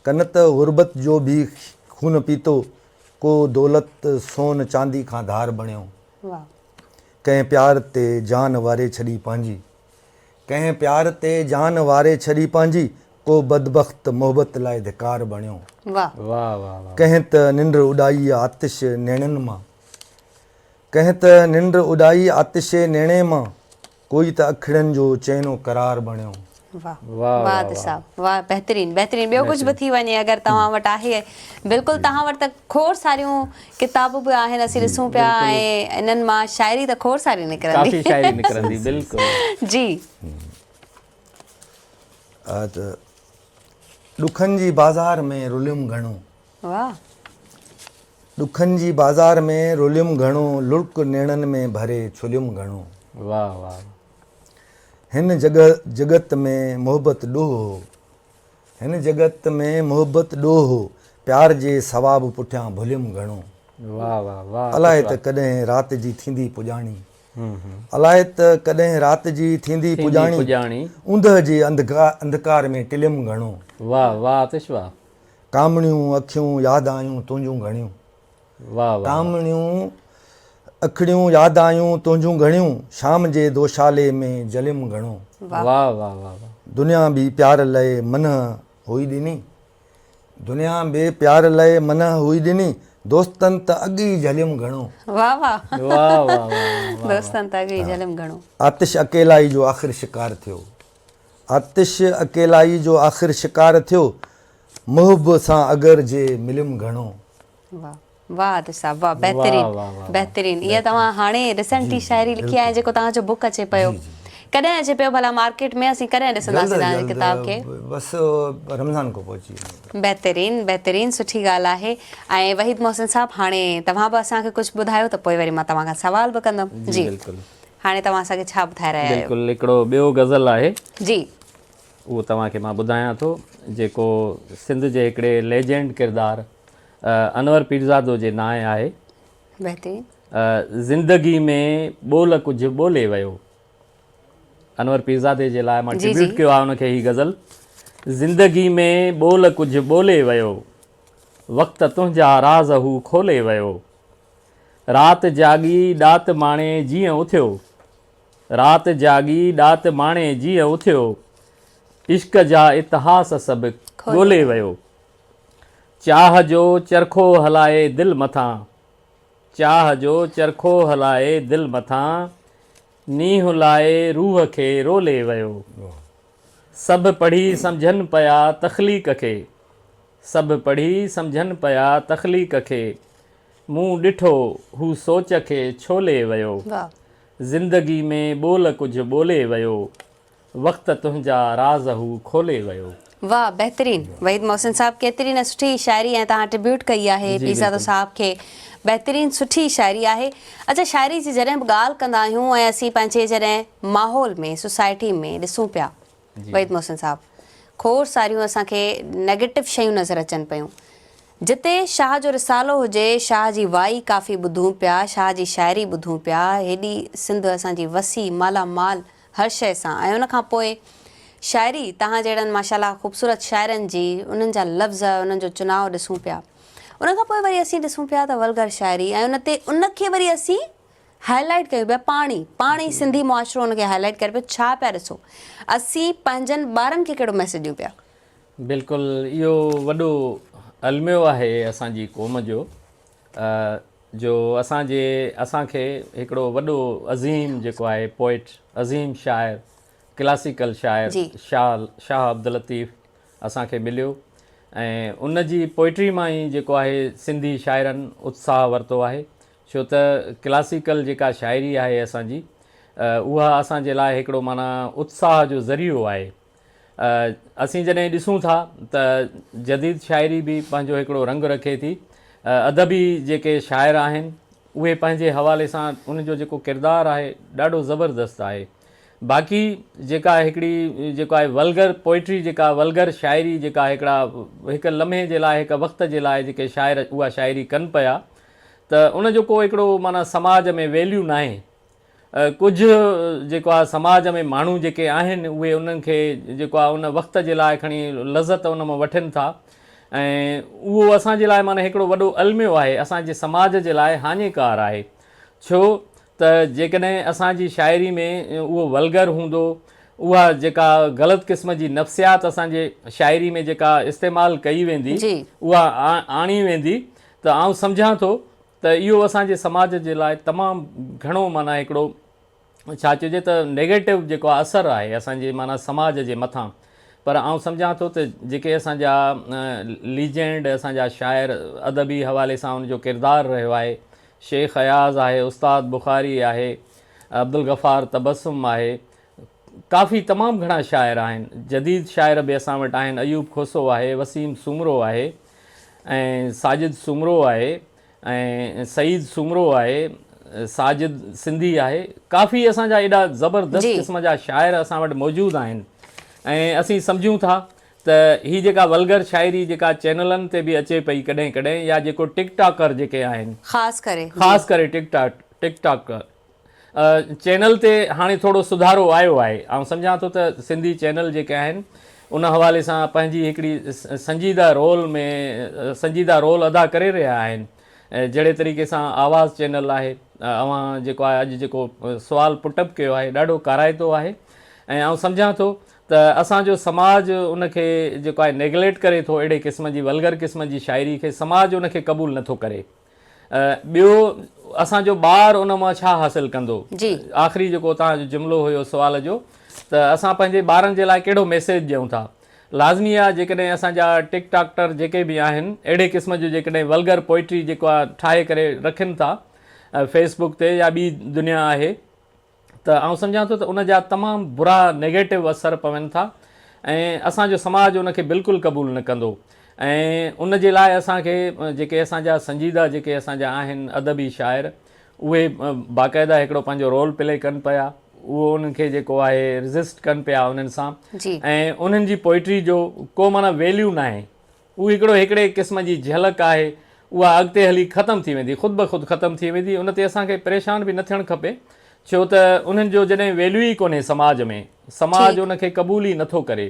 कन त गुरबत जो बि खून पीतो, को दौलत सोन चांदी खां धार बणियो। वाह कंहिं प्यार ते जान वारे छॾी पंहिंजी, कंहिं प्यार ते जान वारे छॾी पंहिंजी, को बदबख़्त मोहबत लाइ धिकार बणियो। वाह वाह वाह वाह। कंहिं त निंड उॾाई आतिश नेणनि मां, कंहिं त निंड उॾाई आतिश नेणे मां, कोई त अखिड़नि जो चैनो करार बणियो। वाह वाह, वाह त साहब वाह बहितरीन बहितरीन। ॿियो कुझु बि थी वञे अगरि तव्हां वटि आहे, बिल्कुलु तव्हां वटि त खोड़ सारियूं किताबूं बि आहिनि, असीं ॾिसूं पिया ऐं इन्हनि मां शाइरी त खोड़ सारी निकिरंदी। काफ़ी शाइरी निकिरंदी बिल्कुलु। जी त ॾुखनि जी बाज़ार में रुलियुमि घणो, वाह ॾुखनि जी बाज़ार में रुलियुमि घणो, लुड़क नेणनि में भरे छुलियुमि घणो। वाह वाह। हिन जगत में मोहबत ॾोह हो, हिन जगत में मोहबत ॾोह हो, प्यार जे सवाब पुठियां भुलियुमि घणो। वाह वाह वाह। अलाए त कॾहिं राति जी थींदी पुॼाणी, अलाए त कॾहिं राति जी थींदी पुॼाणी, ऊंदहि जे अंधकार में टिलियुमि घणो। वाह वाह आतिश वाह। कामणियूं अखियूं यादि आयूं तुंहिंजूं घणियूं, वाह वाह। कामणियूं अखिड़ियूं यादि आयूं तुंहिंजूं घणियूं, शाम जे दोशाले में जलियुमि घणो। वाह वाह वाह वाह। दुनिया बि प्यार लाइ मन हुई ॾिनी, दुनिया बि प्यार लाइ मन हुई ॾिनी, दोस्तनि त अॻु ई झलियुमि घणो। वाह वाह वाह वाह वाह। दोस्तनि त अॻु ई झलियुमि घणो। आतिश अकेलाई जो आख़िर शिकार थियो, आतिश अकेलाई जो आख़िर शिकार थियो, मुहब सां अगर जे मिलियुमि घणो। वाह वाह त साहब वाह बहितरीन बहितरीन। इहा तव्हां हाणे रिसेंट ई शाइरी लिखी आहे, जेको तव्हांजो बुक अचे पियो, कॾहिं अचे पियो भला मार्केट में, असीं कॾहिं ॾिसंदासीं तव्हांजी किताब खे? बसि रमज़ान खां पहुची वेंदो। बहितरीन बहितरीन सुठी ॻाल्हि आहे। ऐं वहीद मोहसिन साहब, हाणे तव्हां बि असांखे कुझु ॿुधायो त पोइ वरी मां तव्हां खां सवाल बि कंदमि। जी बिल्कुलु। हाणे तव्हां असांखे छा ॿुधाए रहिया आहियो? बिल्कुलु हिकिड़ो ॿियो गज़ल आहे, जी उहो तव्हांखे मां ॿुधायां थो, जेको सिंध जे हिकिड़े लेजेंड किरदारु अनवर पीरज़ादो जे नाए आहे। बहितरीन। ज़िंदगी में ॿोल कुझु ॿोले वियो। अनवर पीरज़ादे जे लाइ मां ट्रिब्यूट कयो आहे उनखे ही गज़ल। ज़िंदगी में ॿोल कुझु ॿोले वियो, वक़्तु तुंहिंजा राज़ हू खोले वियो। राति जाॻी ॾात माणे जीअं उथियो, राति जाॻी ॾात माणे जीअं उथियो, इश्क जा इतिहास सभु ॻोल्हे वियो। चाह जो चरखो हलाए दिलि मथां, चाह जो चरखो हलाए दिलि मथां, नींहुं लाए रूह खे रोले वियो। सभु पढ़ी सम्झनि पिया तख़लीक़ खे, सभु पढ़ी सम्झनि पिया तख़लीक़ खे, मूं ॾिठो हू सोच खे छोले वियो। ज़िंदगी में ॿोल कुझु ॿोले वियो, वक़्तु तुंहिंजा राज़ हू खोले वियो। वाह बहितरीन। वहीद मोहसिन साहब, केतिरी न सुठी शाइरी ऐं तव्हां ट्रिब्यूट कई आहे पीरज़ादो साहब खे। बहितरीन सुठी शाइरी आहे। अच्छा, शाइरी जी जॾहिं बि ॻाल्हि कंदा आहियूं ऐं असीं पंहिंजे जॾहिं माहौल में सोसाइटी में ॾिसूं पिया वहीद मोहसिन साहब, खोड़ सारियूं असांखे नेगेटिव शयूं नज़र अचनि पियूं। जिते शाह जो रिसालो हुजे, शाह जी वाई काफ़ी ॿुधूं पिया, शाह जी शाइरी ॿुधूं पिया, हेॾी सिंध असांजी वसी मालामाल हर शइ सां, ऐं उनखां पोइ शाइरी तव्हां जहिड़नि माशाल्लाह ख़ूबसूरत शाइरनि जी, उन्हनि जा लफ़्ज़, उन्हनि जो चुनाव ॾिसूं पिया। उनखां पोइ वरी असीं ॾिसूं पिया त वल्गर शाइरी, ऐं उनखे वरी असीं हाईलाइट कयूं पिया। पाणी सिंधी मुआशिरो उनखे हाईलाइट करे पियो। छा पिया ॾिसो, असीं पंहिंजनि ॿारनि खे कहिड़ो मैसेज ॾियूं पिया? बिल्कुलु इहो वॾो अलमियो आहे असांजी क़ौम जो असांखे हिकिड़ो वॾो अज़ीम जेको आहे पोइट, अज़ीम शाइर, क्लासिकल शाइर शाह अब्दुल लतीफ़ असांखे मिलियो, ऐं उन जी पोइट्री मां ई जेको आहे सिंधी शाइरनि उत्साह वरितो आहे। छो त क्लासिकल जेका शाइरी आहे असांजी, उहा असांजे लाइ हिकिड़ो माना उत्साह जो ज़रियो आहे। असीं जॾहिं ॾिसूं था त जदीद शाइरी बि पंहिंजो हिकिड़ो रंग रखे थी। अदबी जेके शाइर आहिनि उहे पंहिंजे हवाले सां उनजो जेको किरदारु आहे ॾाढो ज़बरदस्त आहे। बाक़ी जेका हिकिड़ी जेको आहे वल्गर पोइट्री, जेका वल्गर शाइरी, जेका हिकिड़ा हिकु लम्हे जे लाइ, हिकु वक़्त जे लाइ जेके शाइर उहा शाइरी कनि पिया, त उनजो को हिकिड़ो माना समाज में वैल्यू न आहे। कुझु जेको आहे समाज में माण्हू जेके आहिनि उहे उन्हनि खे जेको आहे उन वक़्त जे लाइ खणी लज़त उन मां वठनि था, ऐं उहो असांजे लाइ माना हिकिड़ो वॾो अलमियो आहे, असांजे समाज जे लाइ हानिकार आहे। छो त जेकॾहिं असांजी शाइरी में उहो वल्गर हूंदो, उहा जेका ग़लति क़िस्म जी नफ़्सियात असांजे शाइरी में जेका इस्तेमालु कई वेंदी, उहा आणी वेंदी, त आउं सम्झां थो त इहो असांजे समाज जे लाइ तमामु घणो माना हिकिड़ो छा चइजे त नेगेटिव जेको आहे असरु आहे असांजे माना समाज जे मथां। पर आउं सम्झां थो त जेके असांजा लीजेंड, असांजा शाइर अदबी हवाले सां उनजो किरदारु रहियो आहे, शेख अयाज़ आहे, उस्ताद बुखारी आहे, अब्दुल गफ़ार तबस्सुम आहे, काफ़ी तमामु घणा शाइर आहिनि। जदीद शाइर बि असां वटि आहिनि, अयूब खोसो आहे, वसीम सुमरो आहे, ऐं साजिद सुमरो आहे, ऐं सईद सुमरो आहे, साजिद सिंधी आहे। काफ़ी असांजा एॾा ज़बरदस्त क़िस्म जा शाइर असां वटि मौजूदु आहिनि। ऐं असीं सम्झूं था त हीअ जेका वल्गर शाइरी जेका चैनलनि ते बि अचे पई कॾहिं कॾहिं, या जेको टिकटॉकर जेके आहिनि, ख़ासि करे टिकटॉकर चैनल ते हाणे थोरो सुधारो आयो आहे। ऐं सम्झां थो त सिंधी चैनल जेके आहिनि उन हवाले सां पंहिंजी हिकिड़ी संजीदा रोल अदा करे रहिया आहिनि। जहिड़े तरीक़े सां आवाज़ चैनल आहे, अवां जेको आहे अॼु जेको सुवाल पुटअप कयो आहे ॾाढो काराइतो आहे। ऐं आउं सम्झां थो त असांजो समाज उनखे जेको आहे नेग्लेक्ट करे थो, अहिड़े क़िस्म जी वल्गर क़िस्म जी शाइरी खे समाज उनखे क़बूल नथो करे। ॿियो असांजो ॿारु उन मां छा हासिलु कंदो? आख़िरी जेको तव्हांजो जुमिलो हुयो सुवाल जो, त असां पंहिंजे ॿारनि जे लाइ कहिड़ो मैसेज ॾियूं था? लाज़मी आहे जेकॾहिं असांजा टिकटॉकर जेके बि आहिनि अहिड़े क़िस्म जो जेकॾहिं वल्गर पोइट्री जेको आहे ठाहे करे रखनि था फेसबुक ते या ॿी दुनिया आहे, त आउं सम्झां थो त उन जा तमामु बुरा नेगेटिव असर पवनि था, ऐं असांजो समाज उनखे बिल्कुलु क़बूल न कंदो। ऐं उन जे लाइ असांखे जेके असांजा संजीदा जेके असांजा आहिनि अदबी शाइर, उहे बाक़ाइदा हिकिड़ो पंहिंजो रोल प्ले कनि पिया, उहो उन्हनि खे जेको आहे रिज़िस्ट कनि पिया उन्हनि सां, ऐं उन्हनि जी पोइट्री जो को माना वैल्यू न आहे। उहो हिकिड़े क़िस्म जी झलक आहे, उहा अॻिते हली ख़तमु थी वेंदी, ख़ुदि ब ख़ुदि ख़तमु थी वेंदी। उन ते असांखे परेशान बि न थियणु खपे, छो त उन्हनि जो जॾहिं वैल्यू ई कोन्हे समाज में, समाज उनखे क़बूल ई नथो करे,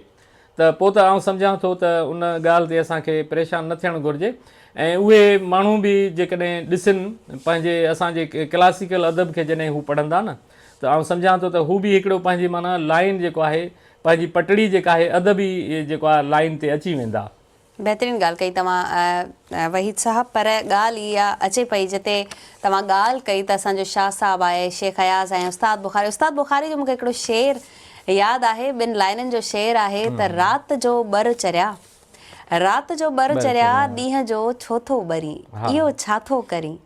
त पोइ त आउं सम्झां थो त उन ॻाल्हि ते असांखे परेशान न थियणु घुरिजे। ऐं उहे माण्हू बि जेकॾहिं ॾिसनि पंहिंजे असांजे क्लासिकल अदब खे जॾहिं हू पढ़ंदा न, त आउं सम्झां थो त हू बि हिकिड़ो पंहिंजी माना लाइन जेको आहे, पंहिंजी पटड़ी जेका आहे अदबी जेको आहे लाइन ते अची वेंदा। बहितरीनु ॻाल्हि कई तव्हां वहीद साहब। पर ॻाल्हि इहा अचे पई जिते तव्हां ॻाल्हि कई त असांजो शाह साहब आहे, शेख अयाज़ ऐं उस्ताद बुखारी जो मूंखे हिकिड़ो शेर यादि आहे, ॿिनि लाइननि जो शेर आहे त राति जो ॿर चरिया, ॾींहं जो छो थो ॿरी, इहो छा थो करी।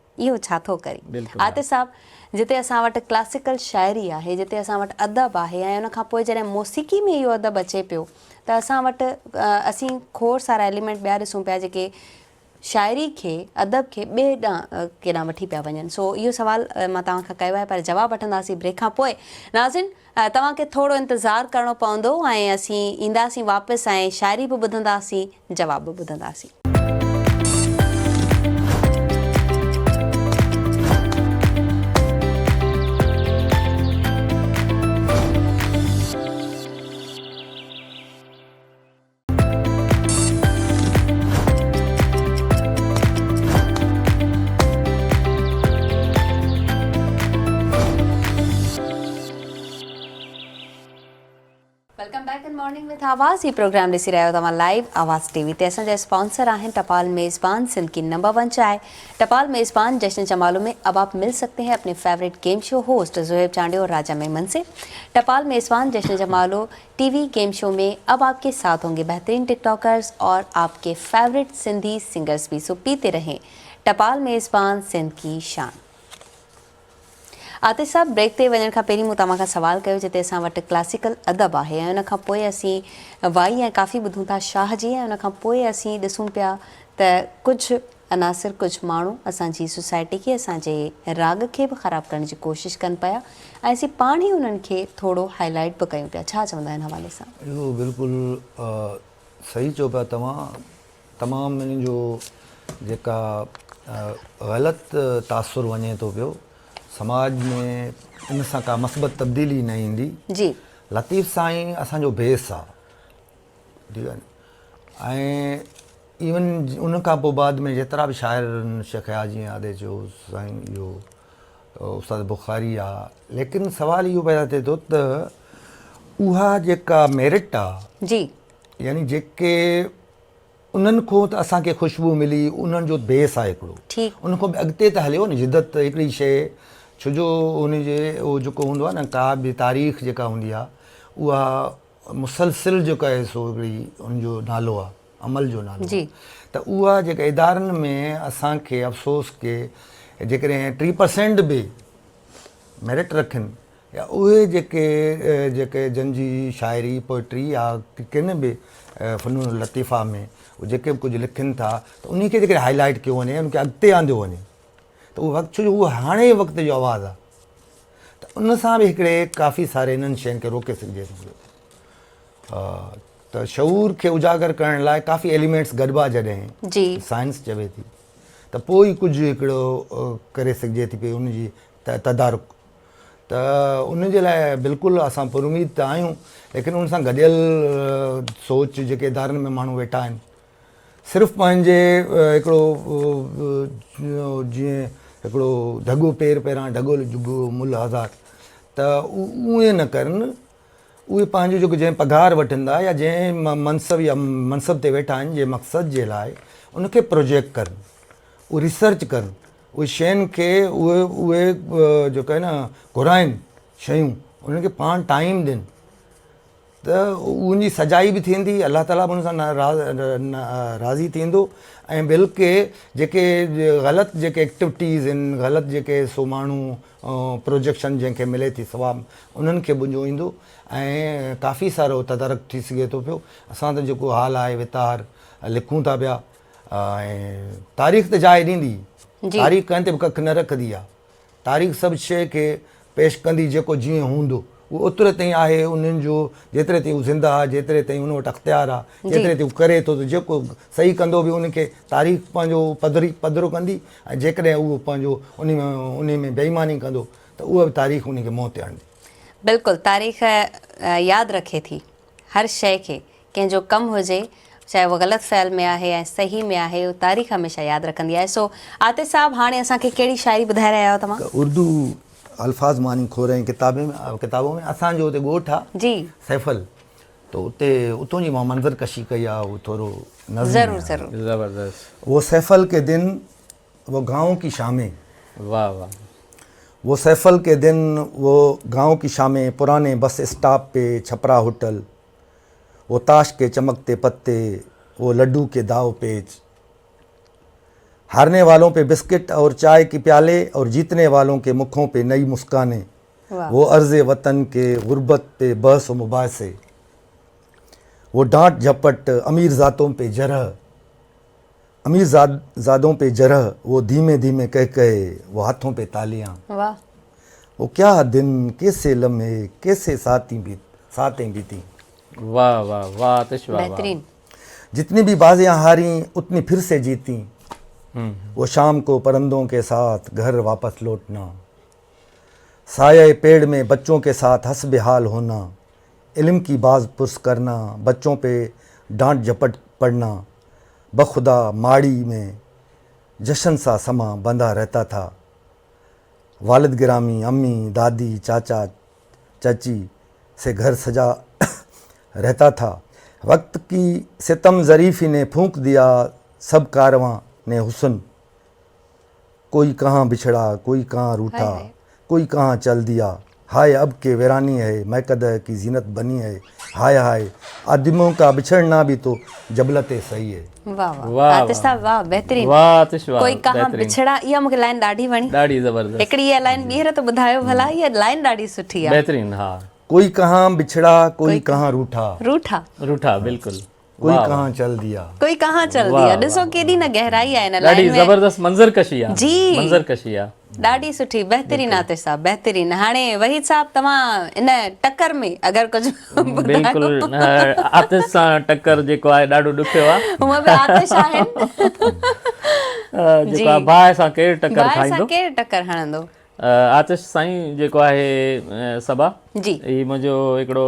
आतिफ़ साहब, जिते असां वटि क्लासिकल शाइरी आहे, जिते असां वटि अदब आहे, ऐं उनखां पोइ जॾहिं मौसीक़ी में इहो अदब अचे पियो त असां वटि असीं खोड़ सारा एलिमेंट ॿिया ॾिसूं पिया जेके शाइरी खे, अदब खे ॿिए ॾांहुं केॾांहुं वठी पिया वञनि। सो इहो सुवालु मां तव्हां खां कयो आहे, पर जवाबु वठंदासीं ब्रेक खां पोइ। नाज़िन, तव्हांखे थोरो इंतज़ारु करिणो पवंदो, ऐं असीं ईंदासीं वापसि, ऐं शाइरी बि ॿुधंदासीं, जवाब बि ॿुधंदासीं। Welcome back in morning with आवाज़। ये प्रोग्राम ॾिसी रहियो तव्हां लाइव आवाज़ टीवी ते। असांजा स्पॉन्सर आहिनि टपाल मेज़बान, सिंध की नंबर 1 चाय। टपाल मेज़बान जश्न जमालो में अब आप मिल सकते हैं अपने favourite game show host Zuhaib Chande और राजा मेमन से। टपाल मेज़बान जश्न जमालो टीवी गेम शो में अब आपके साथ होंगे बेहतरीन टिकटॉकर्स और आपके फेवरेट सिंधी सिंगर्स भी। सो पीते रहें टपाल मेज़बान, सिंध की शान। आतिश साहब, ब्रेक ते वञण खां पहिरीं मूं तव्हां खां सवाल कयो जिते असां वटि क्लासिकल अदब आहे ऐं उन खां पोइ असीं वाई ऐं काफ़ी ॿुधूं था शाह जी, ऐं उन खां पोइ असीं ॾिसूं पिया त कुझु अनासिर, कुझु माण्हू असांजी सोसाइटी खे, असांजे राग खे बि ख़राबु करण जी कोशिशि कनि पिया ऐं असीं पाण ई उन्हनि खे थोरो हाईलाइट बि कयूं पिया। छा चवंदा आहिनि हवाले सां? इहो बिल्कुलु सही चओ पिया तव्हां। तमामु इन जो जेका ग़लति तासुरु वञे थो पियो समाज में, इन सां का मस्बत तब्दीली न ईंदी। जी, लतीफ़ साईं असांजो बेस आहे, ठीकु आहे न। ऐं इवन उन खां पोइ बाद में जेतिरा बि शाइर आहिनि, शेख याजी आदे जो साईं, इहो उस्ताद बुखारी आहे, लेकिन सवाल इहो पैदा थिए थो त उहा जेका मेरिट आहे, जी, यानी जेके उन्हनि खां त असांखे ख़ुशबू मिली, उन्हनि जो बेस आहे हिकिड़ो, ठीकु, उन खां बि अॻिते त हलियो न जिदत हिकिड़ी शइ। छोजो उनजे उहो जेको हूंदो आहे न, का बि तारीख़ जेका हूंदी आहे उहा मुसलसिल जेका आहे सो हिकिड़ी उनजो नालो आहे, अमल जो नालो जी, त उहा जेका इदारनि में असांखे अफ़सोस के जेकॾहिं 3% बि मेरिट रखनि, या उहे जेके जंजी शाइरी, पोइट्री या किन बि फ़नून लतीफ़ा में जेके बि कुझु लिखनि था, त उन खे जेकॾहिं हाईलाइट कयो वञे, उनखे अॻिते आंदियो वञे, त उहो वक़्तु, छो जो उहो हाणे वक़्त जो आवाज़ु आहे, त उन सां बि हिकिड़े काफ़ी सारे इन्हनि शयुनि खे रोके सघिजे थो। त शऊर खे उजागर करण लाइ काफ़ी एलिमेंट्स गॾिबा जॾहिं जी, साइंस चवे थी, त पोइ ई कुझु हिकिड़ो करे सघिजे थी पई उनजी तदारुक। त उनजे लाइ बिल्कुलु असां पुरुमीद त आहियूं, लेकिन उन सां गॾियल सोच जेके इदारनि में माण्हू वेठा आहिनि, सिर्फ़ु पंहिंजे हिकिड़ो जीअं हिकिड़ो ढॻो पहिरां ढॻो जुबो मुल हज़ार, त उहे न करनि। उहे पंहिंजो जेको जंहिं पघार वठंदा या जंहिं मनसब ते वेठा आहिनि, जंहिं मक़सद जे लाइ, उनखे प्रोजेक्ट करनि, उहे रिसर्च करनि, उहे शयुनि खे उहे जेको आहे न घुराइनि शयूं, उन्हनि खे पाण टाइम ॾियनि, त उनजी सजाई बि थींदी, अलाह ताला बि उन सां राज़ी थींदो। ऐं बल्कि जेके ग़लति जेके एक्टिविटीज़ आहिनि, ग़लति जेके सो माण्हू प्रोजेक्शन जंहिंखे मिले थी सवाबु, उन्हनि खे बुंजो ईंदो ऐं काफ़ी सारो तदारक थी सघे थो पियो। असां त जेको हाल आहे वितार लिखूं था पिया, ऐं तारीख़ त जाइ ॾींदी, तारीख़ कंहिं ते बि कखु न रखंदी आहे। तारीख़ सभु शइ खे पेश कंदी जेको जीअं हूंदो, उहो ओतिरे ताईं आहे उन्हनि जो, जेतिरे ताईं हू ज़िंदा आहे, जेतिरे ताईं उन वटि अख़्तियार आहे, जेतिरे ताईं हू करे थो, त जेको सही कंदो बि उनखे तारीख़ पंहिंजो पधिरो कंदी, ऐं जेकॾहिं उहो पंहिंजो उन में बेईमानी कंदो, त उहा बि तारीख़ उनखे मुंहं ते आणंदी। बिल्कुलु, तारीख़ यादि रखे थी हर शइ खे, कंहिंजो कमु हुजे, चाहे उहो ग़लति फ़ैल में आहे ऐं सही में आहे, उहो तारीख़ हमेशह यादि रखंदी आहे। सो आतिश साहब, हाणे असांखे कहिड़ी शाइरी ॿुधाए रहिया आहियो तव्हां? उर्दू अल्फाज़ मानी खोरे किताबों में असांजो हुते ॻोठु आहे जी, सैफल, त उते उतों जी मां मंज़र कशी कई आहे, उहो थोरो ज़रूरु ज़रूरु, ज़बरदस्त, वो सैफल के दिन वो गाँव की शामें, वाह वाह, वो सैफल के दिन वो गाँव की शामें, पुराने बस स्टॉप पे छपरा होटल, वो ताश के चमकते पत्ते, वो लड्डू के दाव पेच, हारने वालों पे बिस्किट और चाय की प्याले, और जीतने वालों के मुखों पे नई मुस्कानें, वो अर्ज़े वतन के गुर्बत पे बहस व मुबासे, वो डांट झपट अमीर ज़ातों पे जरह, अमीर ज़ादों पे जरह, वो धीमे धीमे कह कहे वो हाथों पे तालियां, वाह, वो क्या दिन, कैसे लम्हे, कैसे सातें बीती, वाह वाह वाह आतिश, वाह वाह, बेहतरीन, जितनी भी बाजियां हारी उतनी फिर से जीती, वो शाम को परंदों के साथ घर वापस लौटना, साये पेड़ में बच्चों के साथ हंस बेहाल होना, इल्म की बाज पुरस करना, बच्चों पे डांट झपट पड़ना, बखुदा माड़ी में जश्न सा समा बंधा रहता था, वालिद गिरामी, अम्मी, दादी, चाचा, चाची से घर सजा रहता था, वक्त की सितम ज़रीफ़ी ने फूंक दिया सब कारवां ने हुस्न, कोई कहाँ बिछड़ा, कोई कहाँ रूठा, कोई कहाँ चल दिया हाय अब के वीरानी है मैकद की जीनत बनी है, हाय हाय आदिमों का बिछड़ना भी तो जबलते सही है। वाह वाह वाह, आतिश साहब वाह बेहतरीन। वाह आतिश वाह, कोई कहाँ बहितरीन। बिछड़ा, इहा मूंखे लाइन ॾाढी वणी। ॾाढी ज़बरदस्त, हिकिड़ी इहा लाइन ॿीहर त ॿुधायो भला, इहा लाइन ॾाढी सुठी आहे। बहितरीन। हा, कोई कहाँ बिछड़ा कोई कहाँ रूठा, रूठा रूठा बिल्कुलु। कोई वाह, कहाँ चल दिया। कोई कहाँ चल वाह, दिया। वाह, ॾिसो केॾी न गहराई आहे हिन ॾाढी लाइन में। ज़बरदस्त मंज़र कशी आहे। जी। मंज़र कशी आहे। ॾाढी सुठी, बहितरीन आतिश साहब बहितरीन। हाणे वहीद साहब तव्हां इन टकर में अगरि कुझु बिल्कुलु आतिश सां टकर जेको आहे ॾाढो ॾुखियो आहे। हूअं बि आतिश आहिनि। जेको आहे भाउ सां केरु टकर भाउ सां खाईंदो। केरु टकर हणंदो। आतिश साईं जेको आहे सबा, जी ही मुंहिंजो हिकिड़ो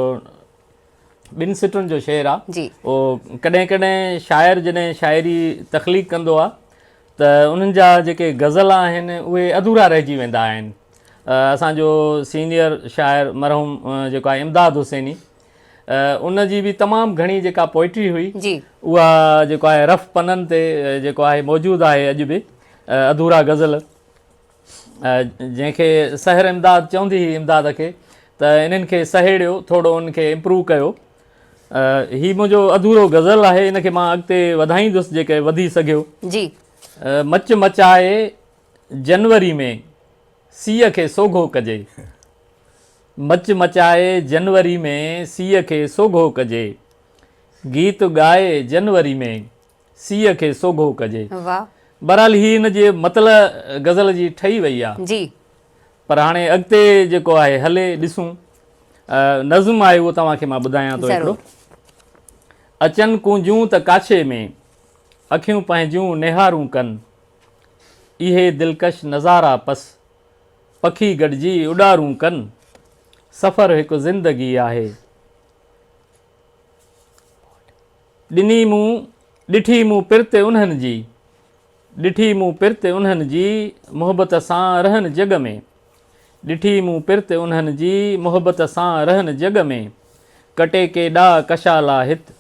ॿिनि सिटुनि जो शेर आहे। जी उहो कॾहिं कॾहिं शाइर जॾहिं शाइरी तख़लीक़ कंदो आहे त उन्हनि जा जेके गज़ल आहिनि उहे अधूरा रहिजी वेंदा आहिनि। असांजो सीनियर शाइर मरहूम जेको आहे इमदाद हुसैनी, उन जी बि तमामु घणी जेका पोइट्री हुई जी उहा जेको आहे रफ़ पननि ते जेको आहे मौजूदु आहे अॼु बि, अधूरा गज़ल, जंहिंखे सहर इमदाद चवंदी हुई इमदाद खे, त इन्हनि खे सहेड़ियो, थोरो उनखे इम्प्रूव कयो। ही मुंहिंजो अधूरो गज़ल आहे, इनखे मां अॻिते वधाईंदुसि जेके वधी सघियो। जी मच मचाए जनवरी में सीअ खे सोघो कजे, मच मचाए जनवरी में सीअ खे सोघो कजे, गीत ॻाए जनवरी में सीअ खे सोघो कजे। वाह बहरहाल ही हिन जे मतिलब गज़ल जी ठही वई आहे। जी पर हाणे अॻिते जेको आहे हले ॾिसूं। नज़्म आहे उहो तव्हांखे मां ॿुधायां थो हिकिड़ो। अचनि कूंजूं त काछे में अखियूं पंहिंजूं निहारूं कनि, इहे दिलकश नज़ारा पस पखी गॾिजी उॾारूं कनि, सफ़र हिकु ज़िंदगी आहे, ॾिठी मूं पिरते उन्हनि जी, ॾिठी मूं पिरते उन्हनि जी मुहबत सां रहनि जग में, ॾिठी मूं पिरते उन्हनि जी मुहबत सां रहनि जग में, कटे केॾा कशाला हित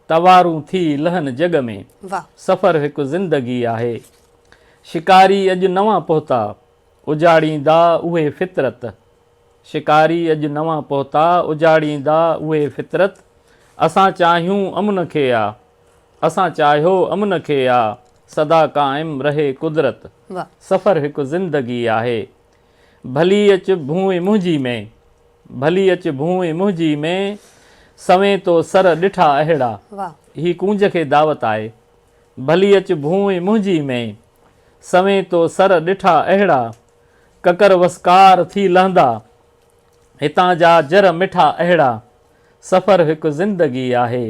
तवारूं थी लहनि जग में, वाह सफ़र हिकु ज़िंदगी आहे, शिकारी अॼु नवां पहुता उजाड़ींदा उहे फितरत, शिकारी अॼु नवां पहुता उजाड़ींदा उहे फितरत, असां चाहियूं अमन खे आ, असां चाहियो अमन खे आ, सदा क़ाइमु रहे कुदरत, वाह सफ़र हिकु ज़िंदगी आहे, भली अच भूए मुंहिंजी में, भली अच भूए मुंहिंजी में, सवें तो सर ॾिठा अहिड़ा, वाह ही कूंज खे दावत आहे, भली अच भूए मुंहिंजी में, सवें तो सर ॾिठा अहिड़ा, ककर वसकार थी लहंदा, हितां जा जर मिठा अहिड़ा, सफ़र हिकु ज़िंदगी आहे,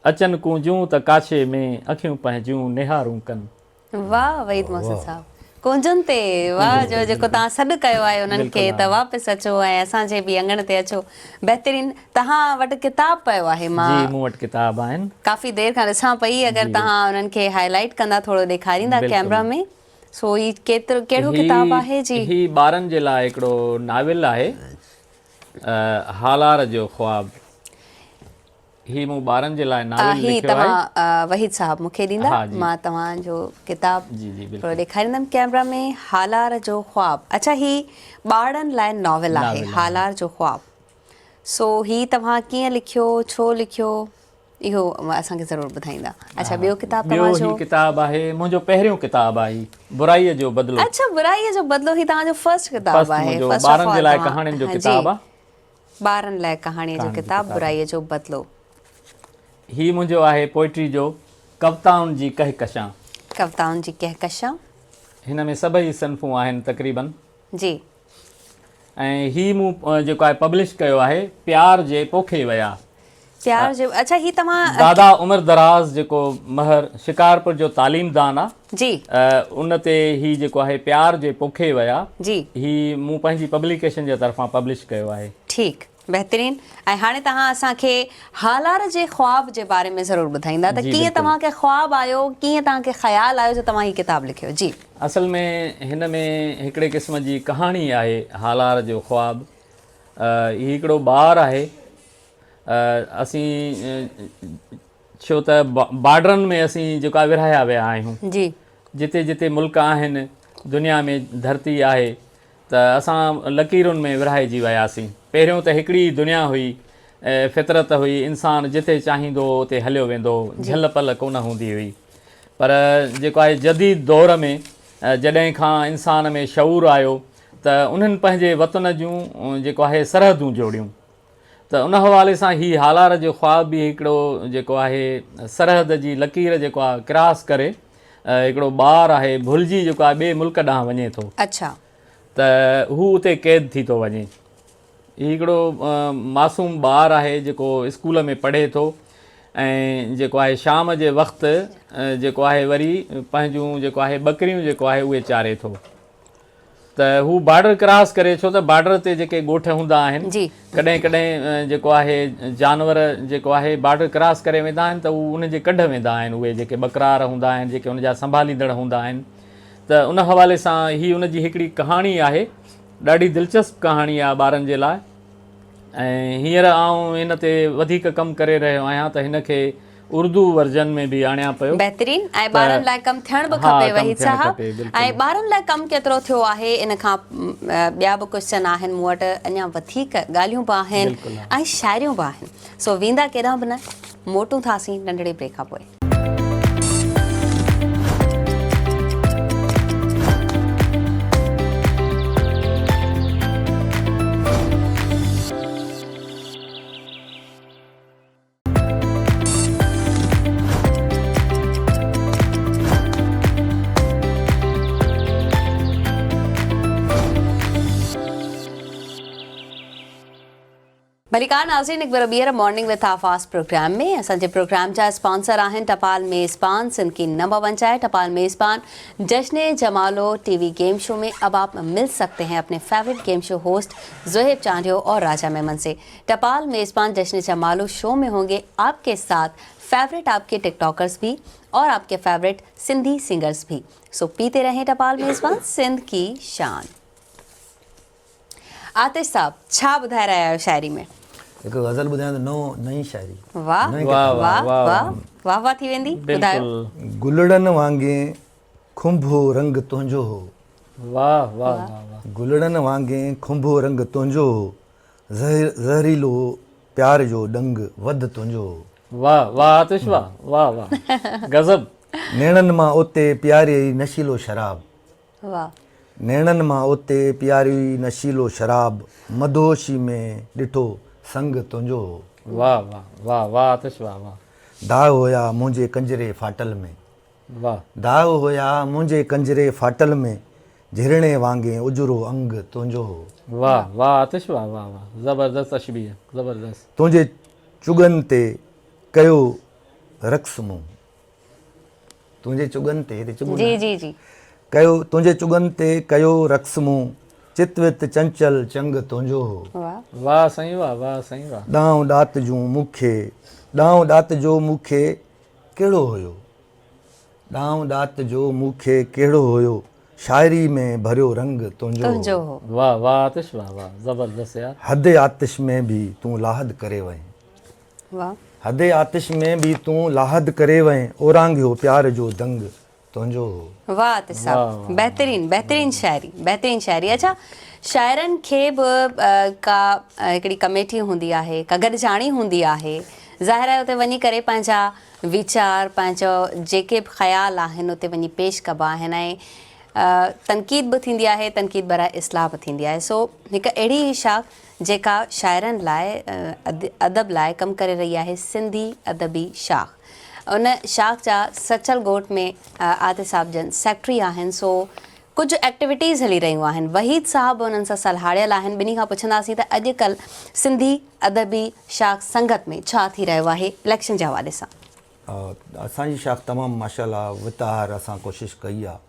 अचनि कूंजूं त काछे में अखियूं पंहिंजूं निहारूं कनि। वाह वहीद मोहसिन साहब, कुंजुनि ते वाह जो जेको तव्हां सॾु कयो आहे उन्हनि खे त वापसि अचो ऐं असांजे बि अंगण ते अचो। बहितरीन। तव्हां वटि किताब पियो आहे, मां जी मूं वटि किताब आहिनि। काफ़ी देरि खां ॾिसां पई, अगरि तव्हां उन्हनि खे हाईलाइट कंदा, थोरो ॾेखारींदा कैमरा में, सो ही कहिड़ो किताब आहे? जी ही ॿारनि जे लाइ हिकिड़ो नाविल आहे, हालार जो ख्वाब। ही मूं ॿारनि जे लाइ नाविल ही लिखियो आहे। तव्हां वहीद साहब मूंखे ॾींदा, हा, जी। मां तव्हांजो किताब जी जी थोरो बिल्कुलु। ॾेखारींदमि कैमरा में। हालार जो ख्वाब, अच्छा ही ॿारनि लाइ नॉवेल आहे, हालार जो ख्वाब। सो ही तव्हां कीअं लिखियो, छो लिखियो, इहो असांखे ज़रूरु ॿुधाईंदा। अच्छा ॿियो किताब ॿियो तव्हांजो? ही किताब आहे मुंहिंजो पहिरियों किताब आहे, बुराईअ जो बदिलो। अच्छा बुराईअ जो बदिलो, ही तव्हांजो फर्स्ट किताब फर्स्ट आहे। मुंहिंजो First of ॿारनि जे all लाइ तव्हां- कहाणियुनि जो हाँ, किताब जी। आहे। ॿारनि लाइ कहाणीअ जो किताब, बुराईअ जो बदिलो। ही मुंहिंजो आहे पोइट्री जो कविताउनि जी कहकशां। कविताउनि जी कहकशां। हिन में सभई सनफ़ूं आहिनि तक़रीबन। जी ऐं ही मूं जेको आहे पब्लिश कयो आहे प्यार जे पोखे विया। प्यार जो, अच्छा ही तव्हां दादा उमिर दराज़ जेको महर शिकारपुर जो तालीमदान आहे, जी उन ते ही जेको आहे प्यार जे पोखे विया, जी ही मूं पंहिंजी पब्लिकेशन जे तरफ़ां पब्लिश कयो आहे। ठीकु, बहितरीन। ऐं हाणे तव्हां असांखे हालार जे ख्वाब जे बारे में ज़रूरु ॿुधाईंदा त जी, कीअं बिल्कुलु। तव्हांखे ख्वाब आयो, कीअं तव्हांखे ख़्यालु आयो जो तव्हां ही किताब लिखियो? जी असल में हिन में हिकिड़े क़िस्म जी कहाणी आहे हालार जो ख्वाब। ही हिकिड़ो ॿारु आहे। असीं छो त बॉर्डरनि में असीं जेका विरहाया विया आहियूं, जी जिते जिते मुल्क आहिनि दुनिया में, धरती आहे, त असां लकीरुनि में विरहाइजी वियासीं। पहिरियों त हिकिड़ी दुनिया हुई, फितरत हुई, इंसानु जिते चाहींदो उते हलियो वेंदो, झल पल कोन हूंदी हुई। पर जेको आहे जदीद दौर में जॾहिं खां इंसान में शऊर आयो त उन्हनि पंहिंजे वतन जूं जेको आहे सरहदूं जोड़ियूं। त उन हवाले सां हीअ हालार जो ख़्वाब बि हिकिड़ो जेको आहे सरहद जी लकीर जेको आहे क्रॉस करे हिकिड़ो ॿारु आहे भुलिजी जेको आहे ॿिए मुल्क ॾांहुं वञे थो, अच्छा, त हू उते क़ैद थी थो वञे। हीउ हिकिड़ो मासूम ॿारु आहे जेको स्कूल में पढ़े थो ऐं जेको आहे शाम जे वक़्तु जेको आहे वरी पंहिंजूं जेको आहे ॿकरियूं जेको आहे उहे चारे थो। त हू बॉर्डर क्रॉस करे, छो त बॉर्डर ते जेके ॻोठ हूंदा आहिनि, जी, कॾहिं कॾहिं जेको आहे जानवर जेको आहे बॉर्डर क्रॉस करे वेंदा आहिनि त उहे उनजे कढ वेंदा आहिनि, उहे जेके बकरार हूंदा आहिनि, जेके उनजा संभालींदड़ हूंदा आहिनि। त उन हवाले सां हीअ उनजी हिकिड़ी कहाणी आहे, ॾाढी दिलचस्प कहाणी आहे ॿारनि जे लाइ। ऐं हींअर आउं हिन ते वधीक कमु करे रहियो आहियां त हिन खे उर्दू वर्जन में बि आणियां पियो। बहितरीन। ऐं ॿारनि लाइ कमु थियण बि खपे वहीद साहब। ऐं ॿारनि लाइ कमु केतिरो थियो आहे इन खां ॿिया बि क्वेश्चन आहिनि मूं वटि, अञा वधीक ॻाल्हियूं बि आहिनि ऐं शाइरियूं बि आहिनि। सो वेंदा केॾांहुं बि न, मोटूं थासीं नंढड़े ब्रेक खां पोइ। मलिकार नाज़रीन, एक बार ॿीहर मॉर्निंग विद आफास प्रोग्राम में असांजे प्रोग्राम जा स्पॉन्सर आहिनि टपाल मेज़बान, सिंध की नंबर 1 चाय टपाल मेज़बान। जश्न जमालो टीवी गेम शो में अब आप मिल सकते हैं अपने favourite game show host Zoheb Chandio और राजा मेमन से। टपाल मेज़बान जश्न जमालो शो में होंगे आपके साथ फेवरेट आपके टिकटॉकर्स भी और आपके फेवरेट सिंधी सिंगर्स भी। सो पीते रहें टपाल मेज़बान, सिंध की शान। आतिश साहब, छा ॿुधाए रहिया आहियो शायरी में? हिकु गज़ल ॿुधायां त नई शायरी। वाह वाह वाह वाह वाह वाह थी वेंदी, ॿुधायो। गुलड़नि वांगे खुंभो रंग तुंहिंजो हो, वाह वाह वाह। गुलड़नि वांगे खुंभो रंग तुंहिंजो हो, ज़हरीलो प्यार जो डंग वध तुंहिंजो हो। वाह वाह आतिश, वाह वाह वाह, गज़ब। नेणनि मां उते प्यारी नशीलो शराब, वाह। नेणनि मां उते प्यारी नशीलो शराब, मदोशी में ॾिठो संग तुंहिंजो हो। वाह वाह वाह वाह आतिश, वाह वाह। दाग हुया मुंहिंजे कंजरे फाटल में, वाह। दाग हुया मुंहिंजे कंजरे फाटल में, झिरणे वांगे उजरो अंग तुंहिंजो हो। वाह वाह आतिश, वाह वाह वाह, ज़बरदस्त तशबीह, ज़बरदस्त। तुंहिंजे चुगनि ते कयो रक़्स मूं, तुंहिंजे चुगनि ते जी जी जी, कयो, तुंहिंजे चुगनि ते कयो रक़्स मूं, चितवित चंचल चंग तुंहिंजो हो। वाह वाह साईं, वाह वाह साईं, वाह। ॾांहुं ॾात जूं मूंखे, ॾांहुं ॾात जो मूंखे कहिड़ो हुयो, ॾांहुं ॾात जो मूंखे कहिड़ो हुयो, शाइरी में भरियो रंग तुंहिंजो हो। वाह वाह आतिश, वाह वाह, ज़बरदस्त यार। हद आतिश में भी तूं लाहद करे वएं, वाह। हद आतिश में भी तूं लाहद करे वएं, ओरांगियो प्यार जो दंग तुंहिंजो हो। वाह आतिश साहब, बेहतरीन बेहतरीन शायरी, बेहतरीन शायरी। अच्छा, शाइरनि खे बि का हिकिड़ी कमेटी हूंदी आहे, का गॾिजाणी हूंदी आहे, ज़ाहिर आहे उते वञी करे पंहिंजा वीचार, पंहिंजो जेके बि ख़्याल आहिनि उते वञी पेश कबा आहिनि ऐं तनक़ीद बि थींदी आहे, तनक़ीद बराए इस्लाह बि थींदी आहे। सो हिकु अहिड़ी शाख जेका शाइरनि लाइ अदब लाइ कमु करे रही आहे, सिंधी अदबी शाख। उन शाख जा सचल ॻोठ में आतिश साहब जन सेक्रेटरी आहिनि। सो कुझु एक्टिविटीज़ हली रहियूं आहिनि, वहीद साहब उन्हनि सां सलाहियल आहिनि। ॿिन्ही खां पुछंदासीं त अॼुकल्ह सिंधी अदबी शाख संगत में छा थी रहियो आहे इलेक्शन जे हवाले सां। असांजी शाख तमामु माशाल्लाह वितार असां कोशिशि कई आहे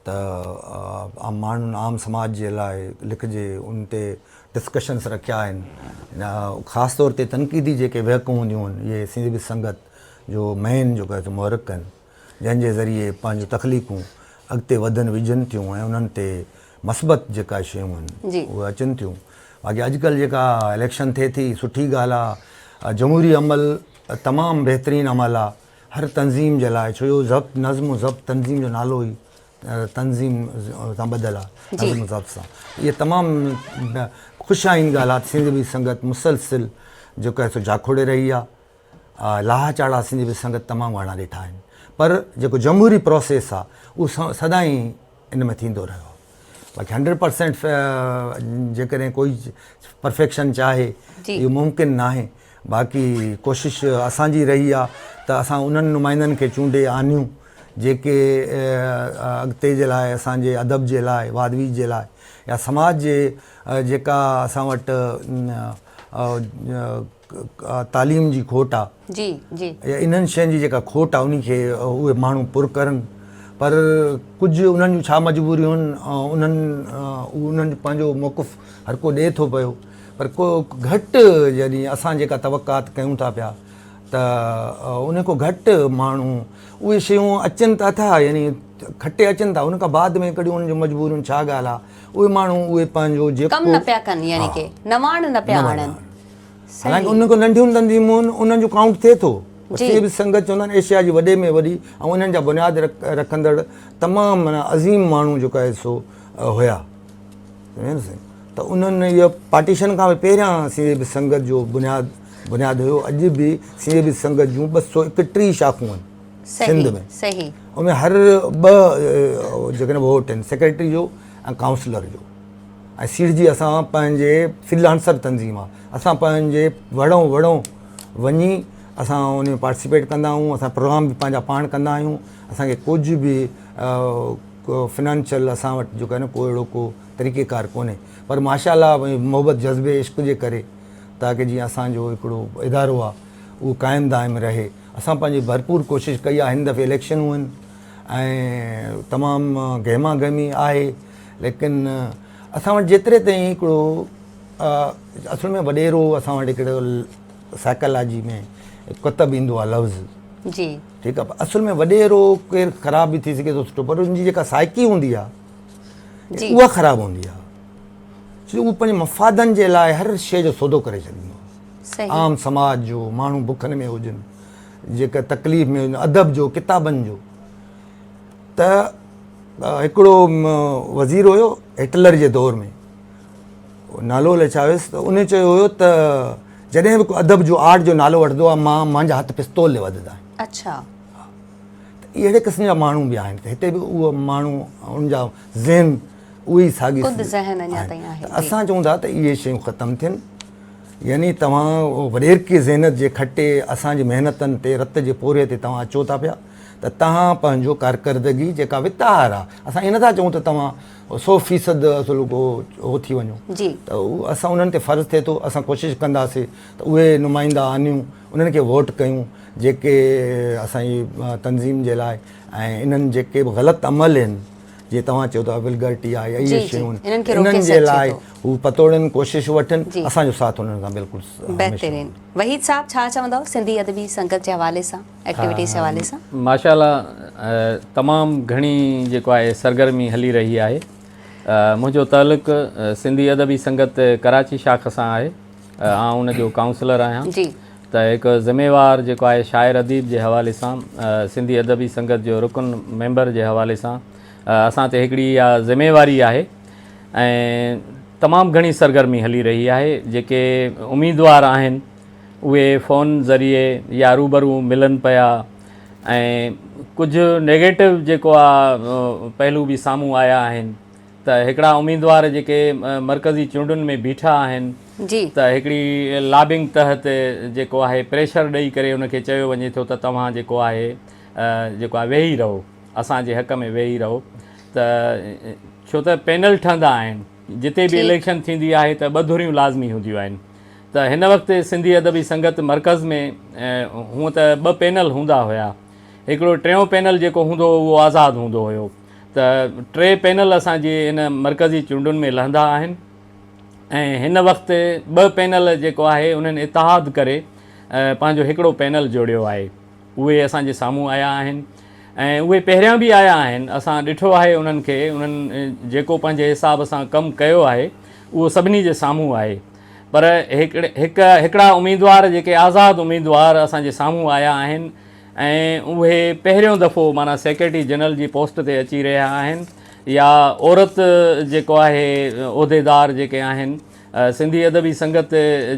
त आम माण्हुनि, आम समाज जे लाइ लिखिजे, उन ते डिस्कशन्स रखिया आहिनि। ख़ासि तौर ते तनक़ीदी जेके बहकूं हूंदियूं आहिनि, इहे सिंधी संगत जो मेन जेको आहे मुहरक आहिनि, जंहिंजे ज़रिए पंहिंजूं तख़लीक़ूं अॻिते वधनि विझनि थियूं ऐं उन्हनि ते मस्बत जेका शयूं आहिनि उहे अचनि थियूं। बाक़ी अॼुकल्ह जेका इलेक्शन थिए थी, सुठी ॻाल्हि आहे। जमहूरी अमल तमामु बहितरीनु अमल आहे हर तंज़ीम जे लाइ, छो जो ज़ब्त नज़्म ज़ब्त तंज़ीम जो नालो ई तंज़ीम सां ॿधल आहे नज़म ज़ब्त सां। इहे तमामु ख़ुशि आहिनि ॻाल्हि आहे। सिंध बि संगत मुसलसिल जेको आहे सो झाखोड़े रही आहे। लाहा चाढ़ा सिंध बि संगत तमामु घणा ॾिठा आहिनि, पर जेको जमहूरी प्रोसेस आहे उहो सदाईं इन में थींदो रहियो आहे। बाक़ी 100% जेकॾहिं कोई परफेक्शन चाहे इहो मुमकिन न आहे। बाक़ी कोशिशि असांजी रही आहे त असां उन्हनि नुमाइंदनि खे चूंडे आनियूं जेके अॻिते जे लाइ असांजे अदब जे लाइ, वादवी जे लाइ या समाज जे जेका असां वटि तालीम जी खोट आहे जी जी या इन्हनि शयुनि जी जेका खोट आहे उन खे उहे माण्हू पुर करनि। पर कुझु उन्हनि जूं छा मजबूरियूं आहिनि, उन्हनि जो पंहिंजो मौक़ुफ़ हर को ॾिए थो पियो, पर को घटि जॾहिं असां जेका तवक़ात कयूं था पिया त उन खां घटि माण्हू उहे शयूं अचनि त था, यानी खटे अचनि था, उन खां बाद में कॾहिं उन्हनि जूं मजबूरियूं छा ॻाल्हि आहे, उहे माण्हू उहे पंहिंजो जेको कम न पिया कनि, यानी के नवाण न पिया आणनि। हालांकि उन खां नंढियूं तंज़ीमूं आहिनि, उन्हनि जो काउंट थिए थो। सिंध बि संगत चवंदा आहिनि एशिया जी वॾे में वॾी, ऐं उन्हनि जा बुनियाद रखंदड़ तमामु माना अज़ीम माण्हू जेको आहे सो हुया। त उन्हनि इहो पार्टीशन खां पहिरियां सिंध बि संगत जो बुनियादु हुयो। अॼु बि सिंध बि संगत जूं 231 शाखूं आहिनि सिंध में। सही। उनमें हर 2 जेकॾहिं वोट आहिनि, सेक्रेटरी जो ऐं काउंसलर जो। ऐं सीट जी असां पंहिंजे फ्रीलांसर तंज़ीम आहे, असां पंहिंजे वड़ो वञी असां उन में पार्टिसिपेट कंदा आहियूं। असां प्रोग्राम बि पंहिंजा पाण कंदा आहियूं। असांखे कुझु बि फिनेंशियल असां वटि जेको आहे न को अहिड़ो को तरीक़ेकार कोन्हे, पर माशाअल्लाह मोहबत जज़्बे इश्क़ जे करे ताकी जीअं असांजो हिकिड़ो इदारो आहे उहो क़ाइमु दाइमु रहे। असां पंहिंजी भरपूर कोशिशि कई आहे। हिन दफ़े इलेक्शनूं आहिनि ऐं तमामु गहमा गहमी आहे, लेकिन असां वटि जेतिरे ताईं हिकिड़ो असुल में वॾेरो असां वटि हिकिड़ो साइकोलॉजी में कुतब ईंदो आहे लफ़्ज़ जी, ठीकु आहे। असुल में वॾेरो केरु ख़राब बि थी सघे थो सुठो, पर उनजी जेका साइकी हूंदी आहे उहा ख़राबु हूंदी आहे। छो उहो पंहिंजे मफ़ादनि जे लाइ हर शइ जो सौदो करे छॾींदो आहे। आम समाज जो माण्हू बुखनि में हुजनि, जेका तकलीफ़ में हुजनि, अदब जो, किताबनि जो। त हिकिड़ो वज़ीर हुयो हिटलर जे दौर में, नालो लचाविस, त उन चयो हुयो त जॾहिं बि अदब जो आर्ट जो नालो वठंदो आहे मुंहिंजा हथ पिस्तौल ते वधंदा आहिनि। अच्छा। त अहिड़े क़िस्म जा माण्हू बि आहिनि। त हिते बि उहो माण्हू उनजा ज़हन उहे ई साॻी असां चऊं था त इहे शयूं ख़तमु थियनि। यानी तव्हां वॾेरकी ज़हनत जे खटे असांजी महिनतनि ते रत जे पोरे ते तव्हां अचो था पिया, त तव्हां पंहिंजो कारकर्दगी जेका वितार आहे, असां ईअं नथा चऊं त तव्हां 100% असुल हो थी वञो, त असां उन्हनि ते फ़र्ज़ु थिए थो। असां कोशिशि कंदासीं त उहे नुमाइंदा आनियूं, उन्हनि खे वोट कयूं जेके असांजी तंज़ीम जे लाइ ऐं इन्हनि जेके बि ग़लति अमल आहिनि, जीअं तव्हां चयो था विलगर्टी आहे या इहे शयूं, इन्हनि जे लाइ हू पतोड़नि कोशिशि वठनि, असांजो साथ उन्हनि सां बिल्कुलु बहितरीन। वहीद साहब छा चवंदव सिंधी अदबी संगत जे हवाले सां, एक्टिविटीज़ जे हवाले सां? माशाअल्लाह तमामु घणी जेको आहे सरगर्मी हली रही आहे। मुंहिंजो तालुक़ सिंधी अदबी संगत कराची शाख सां आहे। आउं उनजो काउंसलर आहियां। त हिकु ज़िम्मेवार जेको आहे शाइर अदीब जे हवाले सां, सिंधी अदबी संगत जो रुकन मेंबर जे हवाले सां असां ते हिकिड़ी इहा ज़िम्मेवारी आहे ऐं तमामु घणी सरगर्मी हली रही आहे। जेके उम्मीदवार आहिनि उहे फ़ोन ज़रिए या रूबरू मिलनि पिया ऐं कुझु नेगेटिव जेको आहे पहलू बि साम्हूं आया आहिनि। त हिकिड़ा उम्मीदवार जेके मरकज़ी चूंडुनि में बीठा आहिनि त हिकिड़ी लॉबिंग तहत जेको आहे प्रेशर ॾेई करे उनखे चयो वञे थो त तव्हां जेको आहे वेही रहो, असांजे हक़ में वेही रहो। त छो त पैनल ठहंदा आहिनि, जिते बि इलेक्शन थींदी आहे त 2 धुरियूं लाज़मी हूंदियूं आहिनि। त हिन वक़्तु सिंधी अदबी संगत मरकज़ में हूअं त 2 पैनल हूंदा हुया। हिकिड़ो 3हों पैनल जेको हूंदो उहो आज़ादु हूंदो हुयो। त 3 पैनल असांजे हिन मरकज़ी चूंडुनि में लहंदा आहिनि ऐं हिन वक़्तु 2 पैनल जेको आहे उन्हनि इतिहाद करे पंहिंजो हिकिड़ो पैनल जोड़ियो आहे। उहे असांजे साम्हूं आया आहिनि ऐं उहे पहिरियां बि आया आहिनि। असां ॾिठो आहे उन्हनि खे, उन्हनि जेको पंहिंजे हिसाब सां कमु कयो आहे उहो सभिनी जे साम्हूं आहे। पर हिकिड़ा उम्मीदवार जेके आज़ादु उम्मीदवार असांजे साम्हूं आया आहिनि ऐं उहे पहिरियों दफ़ो माना सेक्रेटरी जनरल जी पोस्ट ते अची रहिया आहिनि या औरत जेको आहे उहिदेदार जेके आहिनि। सिंधी अदबी संगत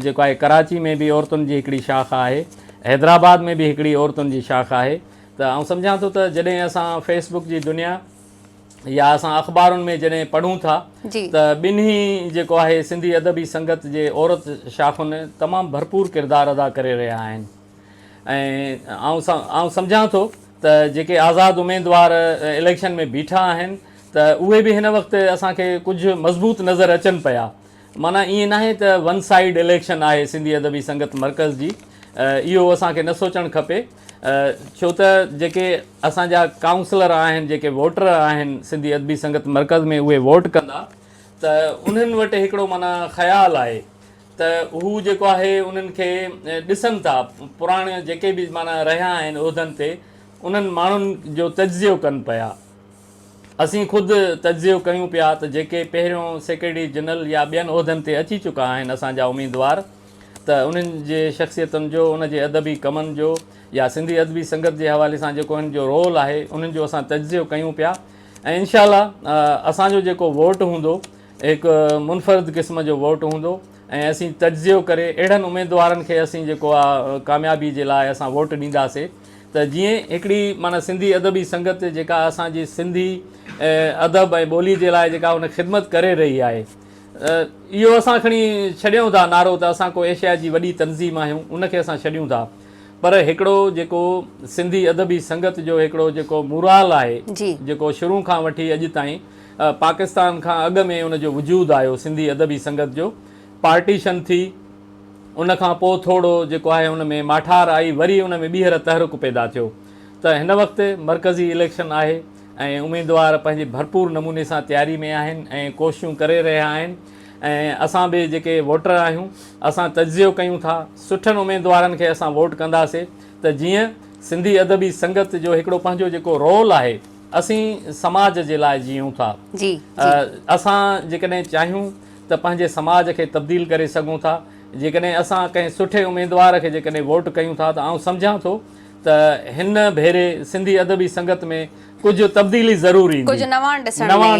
जेको आहे कराची में बि औरतुनि जी हिकिड़ी शाख आहे, हैदराबाद में बि हिकिड़ी औरतुनि जी शाख आहे। त आउं सम्झां थो त जॾहिं असां फेसबुक जी दुनिया या असां अख़बारुनि में जॾहिं पढ़ूं था त ॿिन्ही जेको आहे सिंधी अदबी संगत जे औरत शाखुनि तमामु भरपूर किरदारु अदा करे रहिया आहिनि। ऐं आउं सम्झां थो त जेके आज़ादु उमेदवार इलेक्शन में बीठा आहिनि त उहे बि हिन वक़्तु असांखे कुझु मज़बूत नज़र अचनि पिया। माना ईअं नाहे त वन साइड इलेक्शन आहे सिंधी अदबी संगत मर्कज़ जी, इहो असांखे न सोचणु खपे। छो त जेके असांजा काउंसलर आहिनि, जेके वोटर आहिनि सिंधी अदबी संगत मर्कज़ में, उहे वोट कंदा त उन्हनि वटि हिकिड़ो माना ख़्यालु आहे त हू जेको आहे उन्हनि खे ॾिसनि था, पुराणे जेके बि माना रहिया आहिनि उहिदनि ते, उन्हनि माण्हुनि जो तजियो कनि पिया। असीं ख़ुदि तजियो कयूं पिया त जेके पहिरियों सेक्रेटरी जनरल या ॿियनि उहिदनि ते अची चुका आहिनि असांजा उमेदवार, त उन्हनि जे शख़्सियतुनि जो, उन जे अदबी कमनि जो या सिंधी अदबी संगत जे हवाले सां जेको हिन जो रोल आहे उन्हनि जो असां तजियो कयूं पिया। ऐं इनशाअल्लाह असांजो जेको वोट हूंदो हिकु मुनफ़रिद क़िस्म जो वोट हूंदो ऐं असीं तजियो करे अहिड़नि उमेदवारनि खे असीं जेको आहे कामयाबी जे लाइ असां वोट ॾींदासीं त जीअं हिकिड़ी माना सिंधी अदबी संगत जेका असांजी सिंधी अदब ऐं ॿोली जे लाइ जेका हुन ख़िदमत करे रही आहे, इहो असां खणी छॾियूं था नारो त असां को एशिया जी वॾी तनज़ीम आहियूं, उनखे असां छॾियूं था। पर हिकिड़ो जेको सिंधी अदबी संगत जो हिकिड़ो जेको मुराल आहे, जेको शुरू खां वठी अॼु ताईं पाकिस्तान खां अॻु में उनजो वजूदु आयो सिंधी अदबी संगत जो, पार्टीशन थी, उनखां पोइ थोरो जेको आहे उन में माठार आई, वरी उन में ॿीहर तहरुक पैदा थियो। त हिन वक़्तु मरकज़ी इलेक्शन आहे ऐं उमेदवार पंहिंजे भरपूर नमूने सां तयारी में आहिनि ऐं कोशिशूं करे रहिया आहिनि। ऐं असां बि जेके वोटर आहियूं असां तजियो कयूं था, सुठनि उमेदवारनि खे असां वोट कंदासीं त जीअं सिंधी अदबी संगत जो हिकिड़ो पंहिंजो जेको रोल आहे, असीं समाज जे लाइ जीऊं था। असां जेकॾहिं चाहियूं त पंहिंजे समाज खे तब्दील करे सघूं था, जेकॾहिं असां कंहिं सुठे उमेदवार खे जेकॾहिं वोट कयूं था त आउं सम्झां थो त हिन भेरे सिंधी अदबी संगत में कुझु तब्दीली ज़रूरी ईंदी, कुझु नवां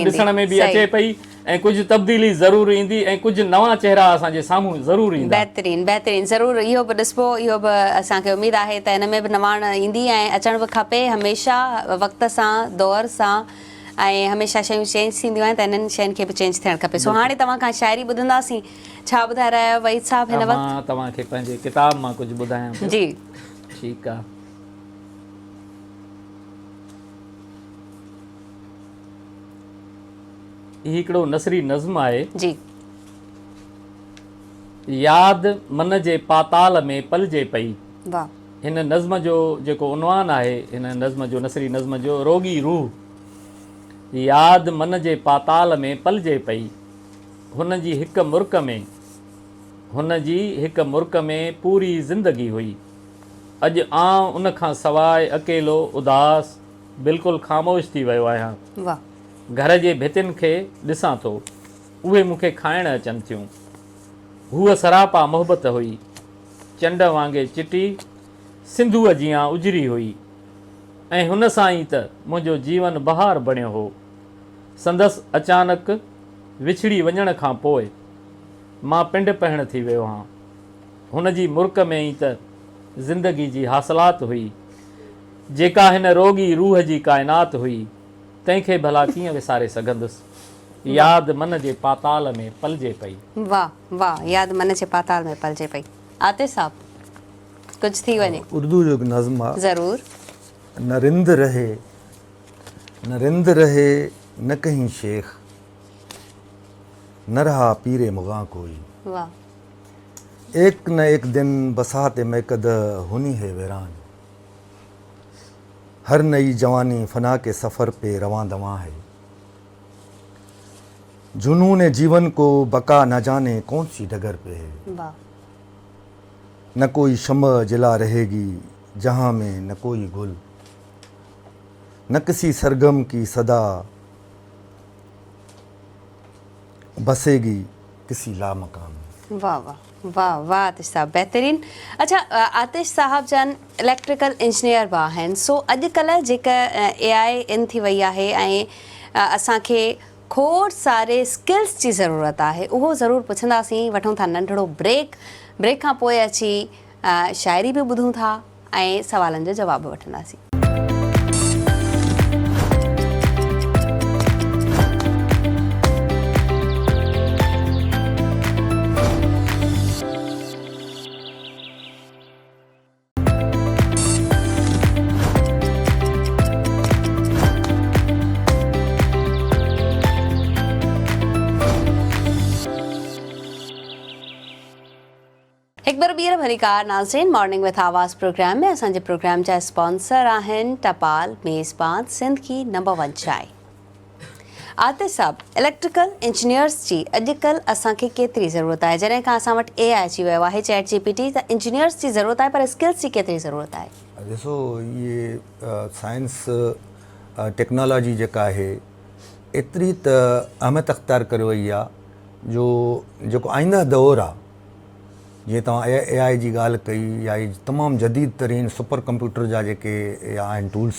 ॾिसण में बि अचे पई ऐं कुझु तब्दीली ज़रूरु ईंदी ऐं कुझु नवां चेहरा असांजे साम्हूं ज़रूरु ईंदा। बहितरीनु ज़रूरु, इहो बि ॾिसबो, इहो बि असांखे उमेदु आहे त हिन में बि नवाण ईंदी ऐं अचणु बि खपे हमेशह वक़्त सां, दौर सां, ऐं हमेशह शयूं चेंज थींदियूं आहिनि त हिननि शयुनि खे बि चेंज थियणु खपे। सो हाणे तव्हां खां शाइरी ॿुधंदासीं, छा ॿुधाए रहिया आहियो वहीद साहब हिन वक़्तु? मां तव्हांखे पंहिंजे किताब मां कुझु ॿुधायां। जी ठीकु आहे। ही हिकिड़ो नसरी नज़्म आहे जी। यादि मन जे पाताल में पलिजे पई। वाह। हिन नज़्म जो जेको उनवान आहे, हिन नज़्म जो, नसरी नज़्म जो, रोगी रूह। यादि मन जे पाताल में पलिजे पई, हुन जी हिकु मुर्क में, हुन जी हिकु मुर्क में पूरी ज़िंदगी हुई। अॼु आउं उन खां सवाइ अकेलो उदास बिल्कुलु ख़ामोश थी वियो आहियां। वाह। घर जे भितियुनि खे ॾिसां थो, उहे मूंखे खाइण अचनि थियूं। हूअ सरापा मोहबत हुई, चंड वांगुरु चिटी, सिंधूअ जियां उजरी हुई, ऐं हुन सां ई त मुंहिंजो जीवन बहार बणियो हो। संदसि अचानक विछड़ी वञण खां पोइ मां पिंड पहिण थी वियो आहियां। हुन जी मुर्क में ई त ज़िंदगी जी हासिलात हुई, जेका हिन रोगी रूह जी काइनात हुई, तंहिंखे भला कीअं विसारे सघंदुसि। यादि मन जे पाताल में पलिजे पई। वाह वाह, यादि मन जे पाताल में पलिजे पई। आतिश साहब कुझु थी वञे। उर्दू जो नज़्म आहे। ज़रूरु। न रिंद रहे, न रिंद रहे न कहीं शेख, न रहा पीरे मुग़ां कोई। वाह। एक न एक दिन बसाते मैकद हुनी है वीरान, हर नई जवानी फना के सफ़र पे रवां दवां है। जुनून जीवन को बका न जाने कौन सी डगर पे है। वाह। न कोई शम्अ जला रहेगी जहाँ में न कोई गुल, न किसी सरगम की सदा बसेगी किसी लामकान। वाह वाह वाह वाह आतिश साहब बहितरीन। अच्छा आतिश साहब जन इलेक्ट्रिकल इंजीनियर बि आहिनि, सो अॼुकल्ह जेका AI इन थी वई आहे ऐं असांखे खोड़ सारे स्किल्स जी ज़रूरत आहे, उहो ज़रूरु पुछंदासीं। वठूं था नंढिड़ो ब्रेक खां पोइ अची शाइरी बि ॿुधूं था ऐं सवालनि जो जवाब वठंदासीं। एक बार ॿीहर भलीकार नाज़रीन, मॉर्निंग विथ आवाज़ प्रोग्राम में असांजे प्रोग्राम जा स्पॉन्सर आहिनि टपाल मेज़बान सिंध की नंबर 1 चांहि। आतिश साहब, इलेक्ट्रिकल इंजीनियर्स जी अॼुकल्ह असांखे केतिरी ज़रूरत आहे? जॾहिं खां असां वटि AI अची वियो आहे, चैट GPT, त इंजीनियर्स जी ज़रूरत आहे, पर स्किल्स जी केतिरी ज़रूरत आहे? ॾिसो, इहे साइंस टेक्नोलॉजी जेका आहे एतिरी त अहमियत अख़्तियार करे वई आहे जो जेको आईंदा दौरु आहे, जीअं तव्हां AI जी ॻाल्हि कई या तमामु जदीद तरीन सुपर कंप्यूटर जा जेके आहिनि टूल्स,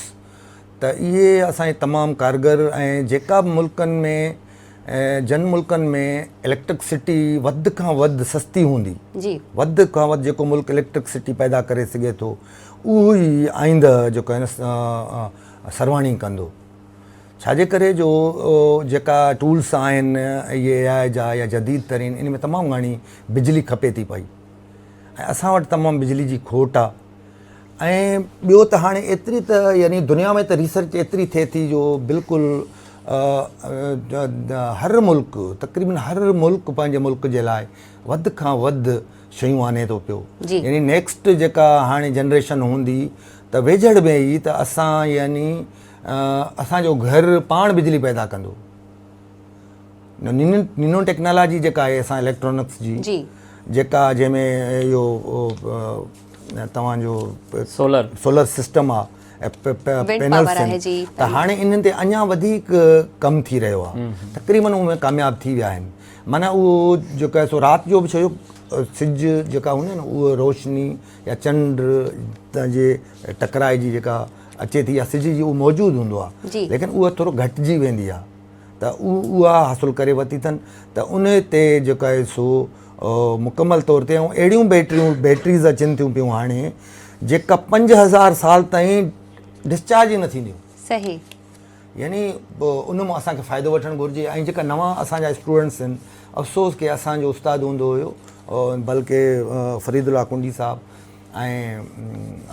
त इहे असांजे तमामु कारगर ऐं जेका बि मुल्कनि में जन मुल्कनि में इलेक्ट्रिसिटी वधि खां वधि सस्ती हूंदी, जी, वधि खां वधि जेको मुल्क इलेक्ट्रिसिटी पैदा करे सघे थो, उहो ई आईंदा जेको आहे न सरवाणी कंदो। छाजे करे जो जेका टूल्स आहिनि इहे AI जा या जदीद तरीन, इन में तमामु घणी बिजली खपे थी पई ऐं असां वटि तमामु बिजली जी खोट आहे। ऐं ॿियो त हाणे एतिरी त यानी दुनिया में त रिसर्च एतिरी थिए थी जो बिल्कुलु हर मुल्क, तक़रीबन हर मुल्क पंहिंजे मुल्क जे लाइ वधि खां वधि शयूं आणे थो पियो। यानी नेक्स्ट जेका हाणे जनरेशन हूंदी त वेझड़ में ई त असां यानी असांजो घर पाण बिजली पैदा कंदो। नीनो टेक्नोलॉजी जेका आहे असां इलेक्ट्रॉनिक्स जी जेका जंहिंमें इहो तव्हांजो सोलर सिस्टम आहे, पैनल्स आहिनि, त हाणे इन्हनि ते अञा वधीक कमु थी रहियो आहे। तक़रीबन उहे कामयाबु थी विया आहिनि। माना उहो जेको आहे सो राति जो बि छो सिज जेका हूंदी आहे न, उहा रोशनी या चंड जे टकराए जी जेका अचे थी या सिज जी, उहो मौजूदु हूंदो आहे, लेकिन उहा थोरो घटिजी वेंदी आहे, त उहा हासिलु करे वरिती अथनि। त उन ते जेका आहे सो मुकमल तौर ते, ऐं अहिड़ियूं बैटरीज़ अचनि थियूं पियूं हाणे जेका 5000 साल ताईं डिस्चार्ज ई न थींदियूं। सही, यानी उन मां असांखे फ़ाइदो वठणु घुरिजे। ऐं जेका नवां असांजा स्टूडेंट्स आहिनि, अफ़सोस के असांजो उस्तादु हूंदो हुयो बल्कि फरीदुल्ला कुंडी साहबु, ऐं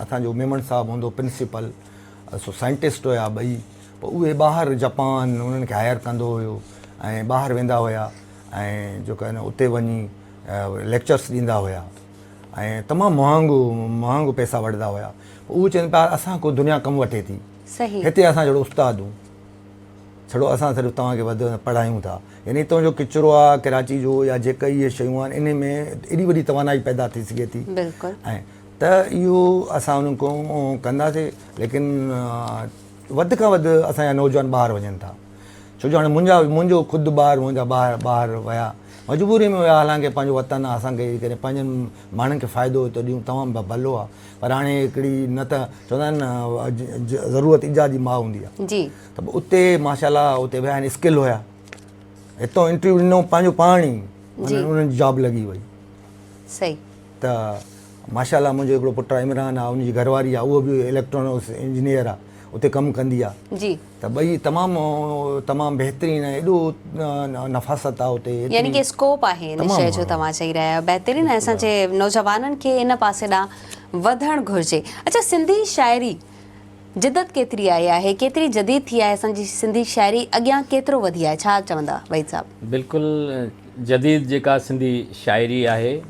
असांजो मेमन साहबु हूंदो प्रिंसिपल, सो साइंटिस्ट हुया ॿई। पोइ उहे ॿाहिरि जापान उन्हनि खे हायर कंदो हुयो ऐं ॿाहिरि वेंदा हुया ऐं जेको आहे न उते वञी लेक्चर्स ॾींदा हुया ऐं तमामु महांगो पैसा वठंदा हुया। पोइ उहे चवनि पिया असां को दुनिया कमु वठे थी, हिते असां जहिड़ो उस्तादु हूं, छड़ो असां सिर्फ़ु तव्हांखे वधि पढ़ायूं था। यानी तुंहिंजो किचिरो आहे कराची जो या जेका इहे शयूं आहिनि, इन में एॾी वॾी तवानाई पैदा थी सघे थी। ऐं त इहो असां उन्हनि खां कंदासीं, लेकिन वधि खां वधि असांजा नौजवान ॿाहिरि वञनि था। छो जो हाणे मुंहिंजो ख़ुदि मुंहिंजा ॿाहिरि विया, मजबूरी में विया, हालांकि पंहिंजो वतन आहे, असांखे करे पंहिंजनि माण्हुनि खे फ़ाइदो थो ॾियूं, तमामु भलो आहे। पर हाणे हिकिड़ी न त चवंदा आहिनि न ज़रूरत इजाद जी मां हूंदी आहे, त उते माशाल्लाह उते विया आहिनि, स्किल हुया, हितां इंटरव्यू ॾिनो पंहिंजो पाण ई, उन्हनि जी जॉब लॻी वई। सही, त माशाल्लाह मुंहिंजो हिकिड़ो पुटु इमरान आहे, उनजी घरवारी आहे, उहो बि इलेक्ट्रॉनिक्स इंजीनियर आहे, उते कमु कंदी आहे। जी, त ॿई तमामु बहितरीन, एॾो नफ़ासत आहे उते, यानी कि स्कोप आहे इन शइ जो, तव्हां चई रहिया आहियो। बहितरीन आहे, असांजे नौजवाननि खे इन पासे ॾांहुं वधणु घुरिजे। अच्छा, सिंधी शाइरी जिदत केतिरी आई आहे, केतिरी जदीद थी आहे असांजी सिंधी शाइरी, अॻियां केतिरो वधी आहे, छा चवंदा वहीद साहब? बिल्कुलु जदीद जेका सिंधी शाइरी आहे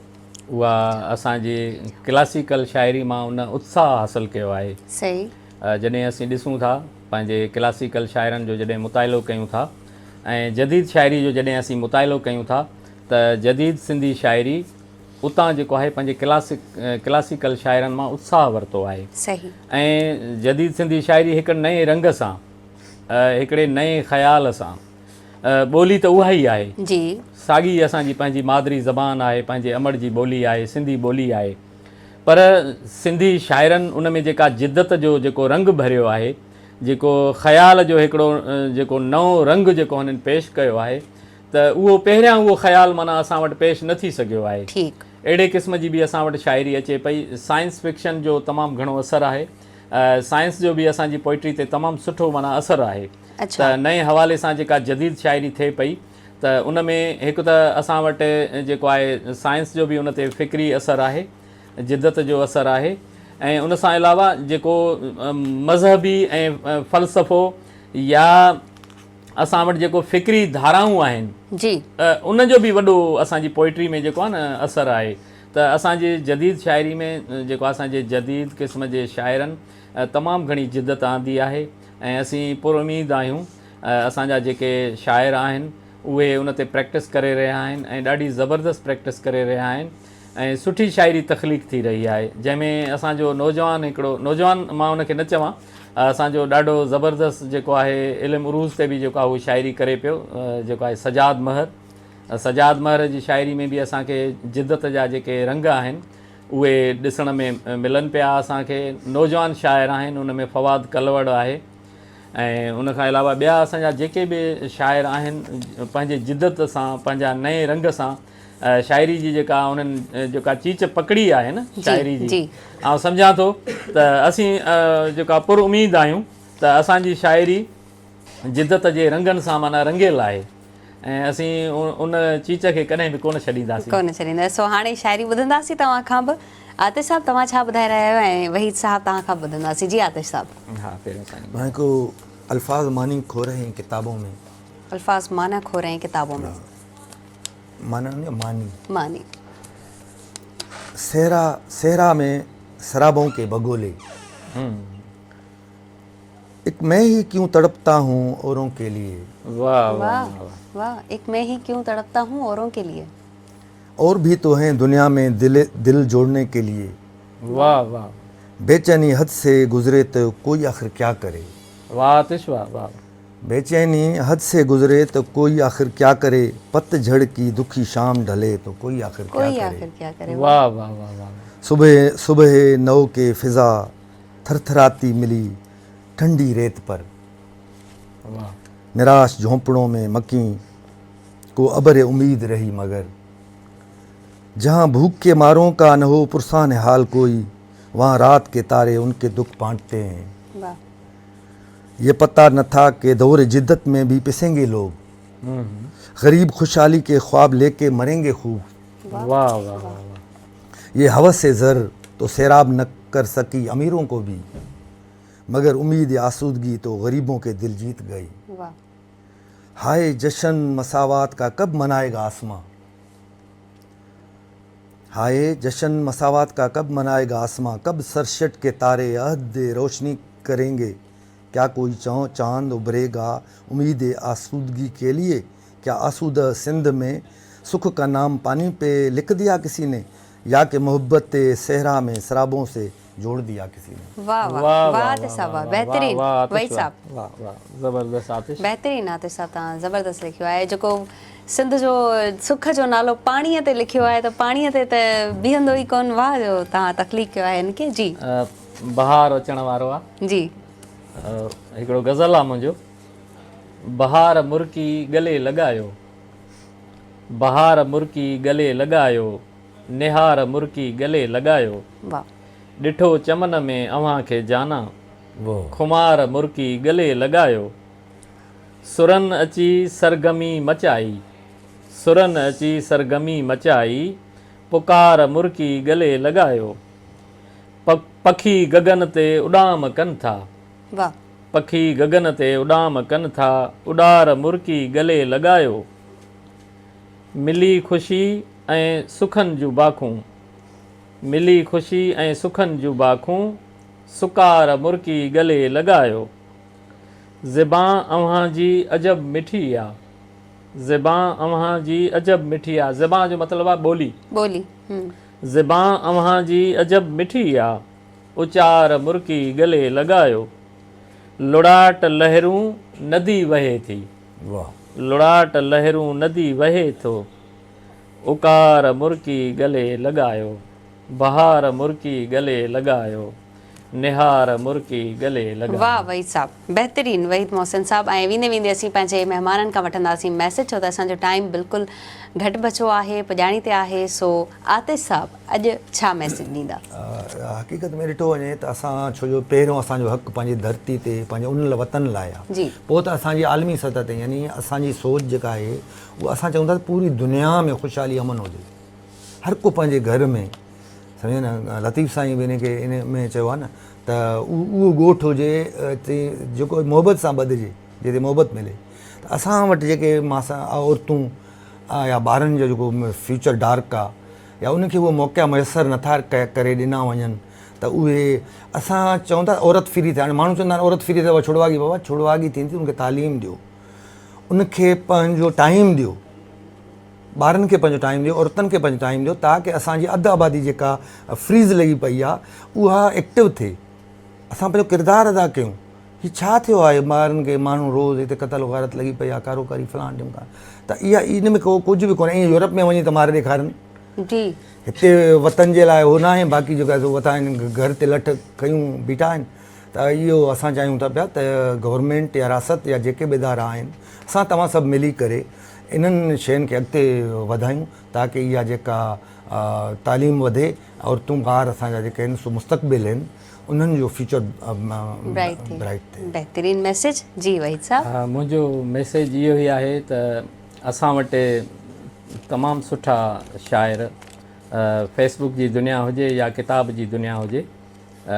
उहा असांजे क्लासिकल शाइरी मां उन उत्साह हासिलु कयो आहे। सही, जॾहिं असीं ॾिसूं था पंहिंजे क्लासिकल शाइरनि जो जॾहिं मुताइलो कयूं था ऐं जदीद शाइरी जो जॾहिं असीं मुताइलो कयूं था, त जदीद सिंधी शाइरी उतां जेको आहे पंहिंजे क्लासिकल शाइरनि मां उत्साह वरितो आहे। सही, ऐं जदीद सिंधी शाइरी हिकु नए रंग सां, हिकिड़े नए ख़्याल सां ॿोली त उहा ई आहे, जी साॻी असांजी पंहिंजी मादरी ज़बान आहे, पंहिंजे अमड़ जी ॿोली आहे, सिंधी ॿोली आहे। पर सिंधी शाइरनि उन में जेका जिदत जो जेको रंग भरियो आहे, जेको ख़्याल जो हिकिड़ो जेको नओं रंग जेको हुननि पेश कयो आहे, त उहो पहिरियां उहो ख़्यालु माना असां वटि पेश न थी सघियो आहे। ठीकु, अहिड़े क़िस्म जी बि असां वटि शाइरी अचे पई। साइंस फिक्शन जो तमामु घणो असरु आहे, साइंस जो बि असांजी पोइट्री ते तमामु सुठो माना असरु आहे। अच्छा, त नए हवाले सां जेका जदीद शाइरी थिए पई, त उन में हिकु त असां वटि जेको आहे साइंस जो बि उन ते फ़िक्री असरु आहे, जिदत जो असरु आहे, ऐं उन सां अलावा जेको मज़हबी ऐं फ़लसफ़ो या असां वटि जेको फ़िक्री धाराऊं आहिनि, जी उन जो बि वॾो असांजी पोइट्री में जेको आहे न असरु आहे। त असांजे जदीद शाइरी में जेको असांजे जदीद क़िस्म जे शाइरनि तमामु घणी जिदत आंदी आहे, ऐं असीं पुरुमीद आहियूं असांजा जेके शाइर आहिनि उहे उन ते प्रैक्टिस करे रहिया आहिनि ऐं ॾाढी ज़बरदस्त प्रैक्टिस करे रहिया आहिनि, ऐं सुठी शाइरी तख़लीक़ थी रही आहे, जंहिंमें असांजो नौजवान हिकिड़ो नौजवान मां उनखे न चवां, असांजो ॾाढो ज़बरदस्त जेको आहे इल्मु उरूज़ ते बि जेको आहे उहो शाइरी करे पियो, जेको आहे सजाद महर जी शाइरी में बि असांखे जिदत जा जेके रंग आहिनि उहे ॾिसण में मिलनि पिया असांखे। नौजवान शाइर आहिनि, उन में फवाद कलवड़ आहे, ऐं उन खां अलावा ॿिया असांजा जेके बि शाइर आहिनि पंहिंजे जिदत सां, पंहिंजा नए रंग सां शाइरी जी जेका उन्हनि जेका चीच पकड़ी आहे न शाइरी जी, ऐं सम्झां थो त असीं जेका पुरुमीद आहियूं त असांजी शाइरी जिदत जे रंगनि सां माना रंगियल आहे, ऐं असीं उन चीच खे कॾहिं बि कोन छॾींदासीं। सो हाणे शाइरी ॿुधंदासीं तव्हां खां बि। आतिश साहब तव्हां छा ॿुधाए रहिया आहियो, ऐं वहीद साहब तव्हां खां ॿुधंदासीं। जी आतिश साहब। हा, पहिरियों साईं। मैं को अल्फाज मानी खो रहे हैं किताबों में। अल्फाज माना खो रहे हैं किताबों में। माना नहीं, मानी मानी। सहरा में शराबों के बगोले, एक मैं ही क्यों तड़पता हूँ औरों के लिए। वाह वाह वाह, एक मैं ही क्यों तड़पता हूँ औरों के लिए। और भी तो हैं दुनिया में दिल जोड़ने के लिए। वाह वाह, बेचैनी हद से गुजरे तो कोई आखिर क्या करे। वाह आतिश, वाह वाह। बेचैनी हद से गुजरे तो कोई आखिर क्या करे, पतझड़ की दुखी शाम ढले तो कोई आखिर क्या करे। वाह वाह वाह वाह। सुबह सुबह नौ के फिजा थरथराती मिली ठंडी रेत पर। वाह। निराश झोंपड़ों में मकी को अबर उम्मीद रही, मगर जहाँ भूख के मारों का न हो पुरसान हाल कोई, वहाँ रात के तारे उनके दुख बांटते हैं। वाह। ये पता न था कि दौर जिद्दत में भी पिसेंगे लोग, गरीब खुशहाली के ख्वाब लेके मरेंगे खूब। वाह वाह वाह। ये हवस से ज़र तो सैराब न कर सकी अमीरों को भी, मगर उम्मीद आसूदगी तो गरीबों के दिल जीत गई। वाह। हाय जश्न मसावात का कब मनाएगा आसमां, हाय जश्न मसावात का कब मनाएगा आसमां, कब सरशट के तारे अहद रोशनी करेंगे, क्या कोई चांद उभरेगा उम्मीद आसूदगी के लिए, क्या आसूदा सिंध में सुख का नाम पानी पे लिख दिया किसी ने, या कि मोहब्बत सहरा में शराबों से जोड़ दिया किसी ने। वाह वाह वाह आतिश साहब, बेहतरीन। वहीद साहब, वाह वाह, ज़बरदस्त आतिश। बेहतरीन आतिश साहब, तव्हां ज़बरदस्त लिखियो आहे। जेको सिंध जो सुख जो नालो पाणीअ ते लिखियो आहे, त पाणीअ ते त बीहंदो ई कोन। वाह जो तव्हां तख़लीक़ कयो आहे हिनखे। जी बहार अचण वारो आहे। जी हिकिड़ो गज़ल आहे मुंहिंजो। बहार मुर्की गले लॻायो, बहार मुर्की गले लॻायो, निहार मुर्की गले लॻायो, वाह। ॾिठो चमन में अव्हां खे जाना, खुमार मुर्की गले लॻायो, सुरन अची सरगमी मचाई, सुरन अची सरगमी मचाई, पुकार मुर्की गले लॻायो, पखी गगन ते उॾाम कनि था, वाह। पखी गगन ते उॾाम कनि था, उॾार मुर्की गले लॻायो, मिली ख़ुशी ऐं सुखनि जूं बाखूं, मिली ख़ुशी ऐं सुखनि जूं बाखूं, सुकार मुर्की गले लॻायो, ज़िबां अव्हां जी अजब मिठी आहे, ज़िबां अव्हां जी अजब मिठी आहे। ज़िबां जो मतिलबु आहे ॿोली। ॿोली। ज़िबां अव्हां जी अजब मिठी आहे, उचार मुर्की गले लॻायो, लुड़ाट लहरूं नदी वहे थी। वाह। लुड़ाट लहरूं नदी वहे थो, उकार मुर्की गले लॻायो, बहार मुर्की गले लॻायो, निहार मुर्की गले लॻायो। वाह वहीद साहब, बहितरीन वहीद मोहसिन साहब। ऐं वेंदे वेंदे असीं पंहिंजे महिमाननि खां वठंदासीं मैसेज, छो त असांजो टाइम बिल्कुलु घटि बचो आहे, पुॼाणी ते आहे। सो आतिश साहब, अॼु छा मैसेज ॾींदा? हक़ीक़त में ॾिठो वञे त असां छो जो पहिरियों असांजो हक़ु पंहिंजी धरती ते पंहिंजे उन वतन लाइ आहे, जी। पोइ त असांजी आलमी सतह ते यानी असांजी सोच जेका आहे उहा असां चऊं था पूरी दुनिया में ख़ुशहाली अमन हुजे, हर को पंहिंजे घर में, सम्झो न। लतीफ़ साईं बि हिनखे इन में चयो आहे न त उहो ॻोठु हुजे जेको मोहबत सां ॿधिजे, जिते मोहबत मिले। त असां वटि जेके औरतूं या ॿारनि जो जेको फ्यूचर डार्क आहे, या उनखे उहे मौक़ा मुयसरु नथा करे ॾिना वञनि, त उहे असां चऊं था औरत फ्री थिए। हाणे माण्हू चवंदा आहिनि औरत फ्री थिए, छुड़वागी बाबा छुड़वागी थींदी, उनखे तालीम ॾियो, उनखे पंहिंजो टाइम ॾियो, ॿारनि खे पंहिंजो टाइम ॾियो, औरतुनि खे पंहिंजो टाइम ॾियो, ताकी असांजी अधु आबादी जेका फ्रीज़ लॻी पई आहे उहा एक्टिव थिए, असां पंहिंजो किरदारु अदा कयूं। हीउ छा थियो आहे ॿारनि खे, माण्हू रोज़ु हिते क़तल वारत लॻी पई आहे, कारोकारी फलाण ढिमका, त इहा इन में कुझु बि कोन्हे। ईअं यूरोप में वञी त मारे ॾेखारनि, जी। हिते वतन जे लाइ हो न आहे, बाक़ी जेका वता आहिनि घर ते लठ खयूं बीठा आहिनि। त इहो असां चाहियूं था पिया त गवर्नमेंट या रियासत या जेके बि इदारा आहिनि, असां तव्हां सभु मिली करे इन्हनि शयुनि खे अॻिते वधायूं, ताकी इहा जेका तालीम वधे, औरतूं ॿार असांजा जेके आहिनि सो मुस्तक़बिल आहिनि, उन्हनि जो फ्यूचर ब्राइट थिए। बहितरीन मैसेज। जी वहीद साहब। हा, मुंहिंजो मैसेज इहो ई आहे त असां वटि तमामु सुठा शाइर, फेसबुक जी दुनिया हुजे या किताब जी दुनिया हुजे,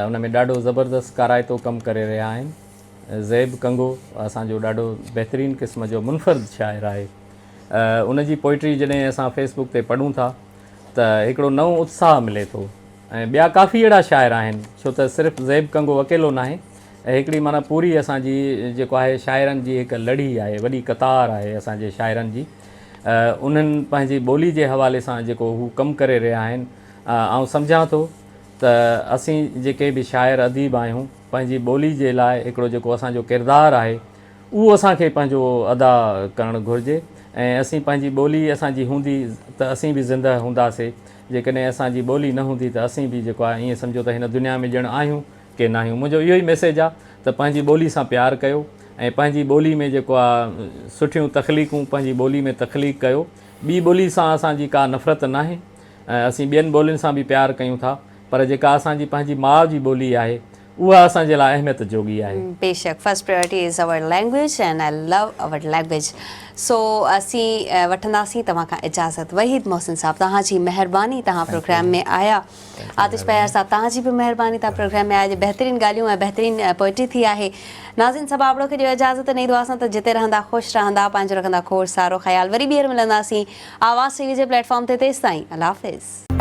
उन में ॾाढो ज़बरदस्त काराइतो कमु करे रहिया आहिनि। ज़ैब कंगो असांजो ॾाढो बहितरीनु क़िस्म जो मुनफ़र्द शाइर आहे। उन जी पोइट्री जॾहिं असां फेसबुक ते पढ़ूं था त हिकिड़ो नओं उत्साह मिले थो। ऐं ॿिया काफ़ी अहिड़ा शाइर आहिनि, छो त सिर्फ़ु ज़ैब कंगो अकेलो न आहे, ऐं हिकिड़ी माना पूरी असांजी जेको आहे शाइरनि जी हिकु लड़ी आहे, वॾी क़तार आहे असांजे शाइरनि जी। उन्हनि पंहिंजी ॿोली जे हवाले सां जेको हू कमु करे रहिया आहिनि, ऐं सम्झां थो त असीं जेके बि शाइर अदीब आहियूं, पंहिंजी ॿोली जे लाइ हिकिड़ो जेको असांजो किरदारु आहे उहो असांखे पंहिंजो अदा करणु घुरिजे। ऐं असीं पंहिंजी ॿोली असांजी हूंदी त असीं बि ज़िंदह हूंदासीं, जेकॾहिं असांजी ॿोली न हूंदी त असीं बि जेको आहे ईअं सम्झो त हिन दुनिया में ॼण आहियूं की न आहियूं। मुंहिंजो इहो ई मैसेज आहे त पंहिंजी ॿोली सां प्यारु कयो, ऐं पंहिंजी ॿोली में जेको आहे सुठियूं तख़लीक़ूं पंहिंजी ॿोली में तख़लीक़ कयो। ॿी ॿोली सां असांजी का नफ़रत न आहे, असीं ॿियनि ॿोलियुनि सां बि प्यारु कयूं था, पर जेका असांजी पंहिंजी माउ जी ॿोली आहे उहा असांजे लाइ अहमियत जोगी आहे। बेशक, first priority is our language and I love our language. So असीं वठंदासीं तव्हां खां इजाज़त। वहीद मोहसिन साहब, तव्हांजी महिरबानी, तव्हां प्रोग्राम में आया। आतिश पयार साहब, तव्हांजी बि महिरबानी, तव्हां प्रोग्राम में आया। बहितरीन ॻाल्हियूं ऐं बहितरीन पोइट्री थी आहे। नाज़रीन सभु आपड़ो खे ॾियो इजाज़त। नई दुआ सां त जिते रहंदा ख़ुशि रहंदा, पंहिंजो रखंदा खोड़ सारो ख़्यालु। वरी ॿीहर मिलंदासीं आवाज़ टीवी जे प्लेटफॉर्म ते। तेसिताईं अल्लाह हाफ़िज़।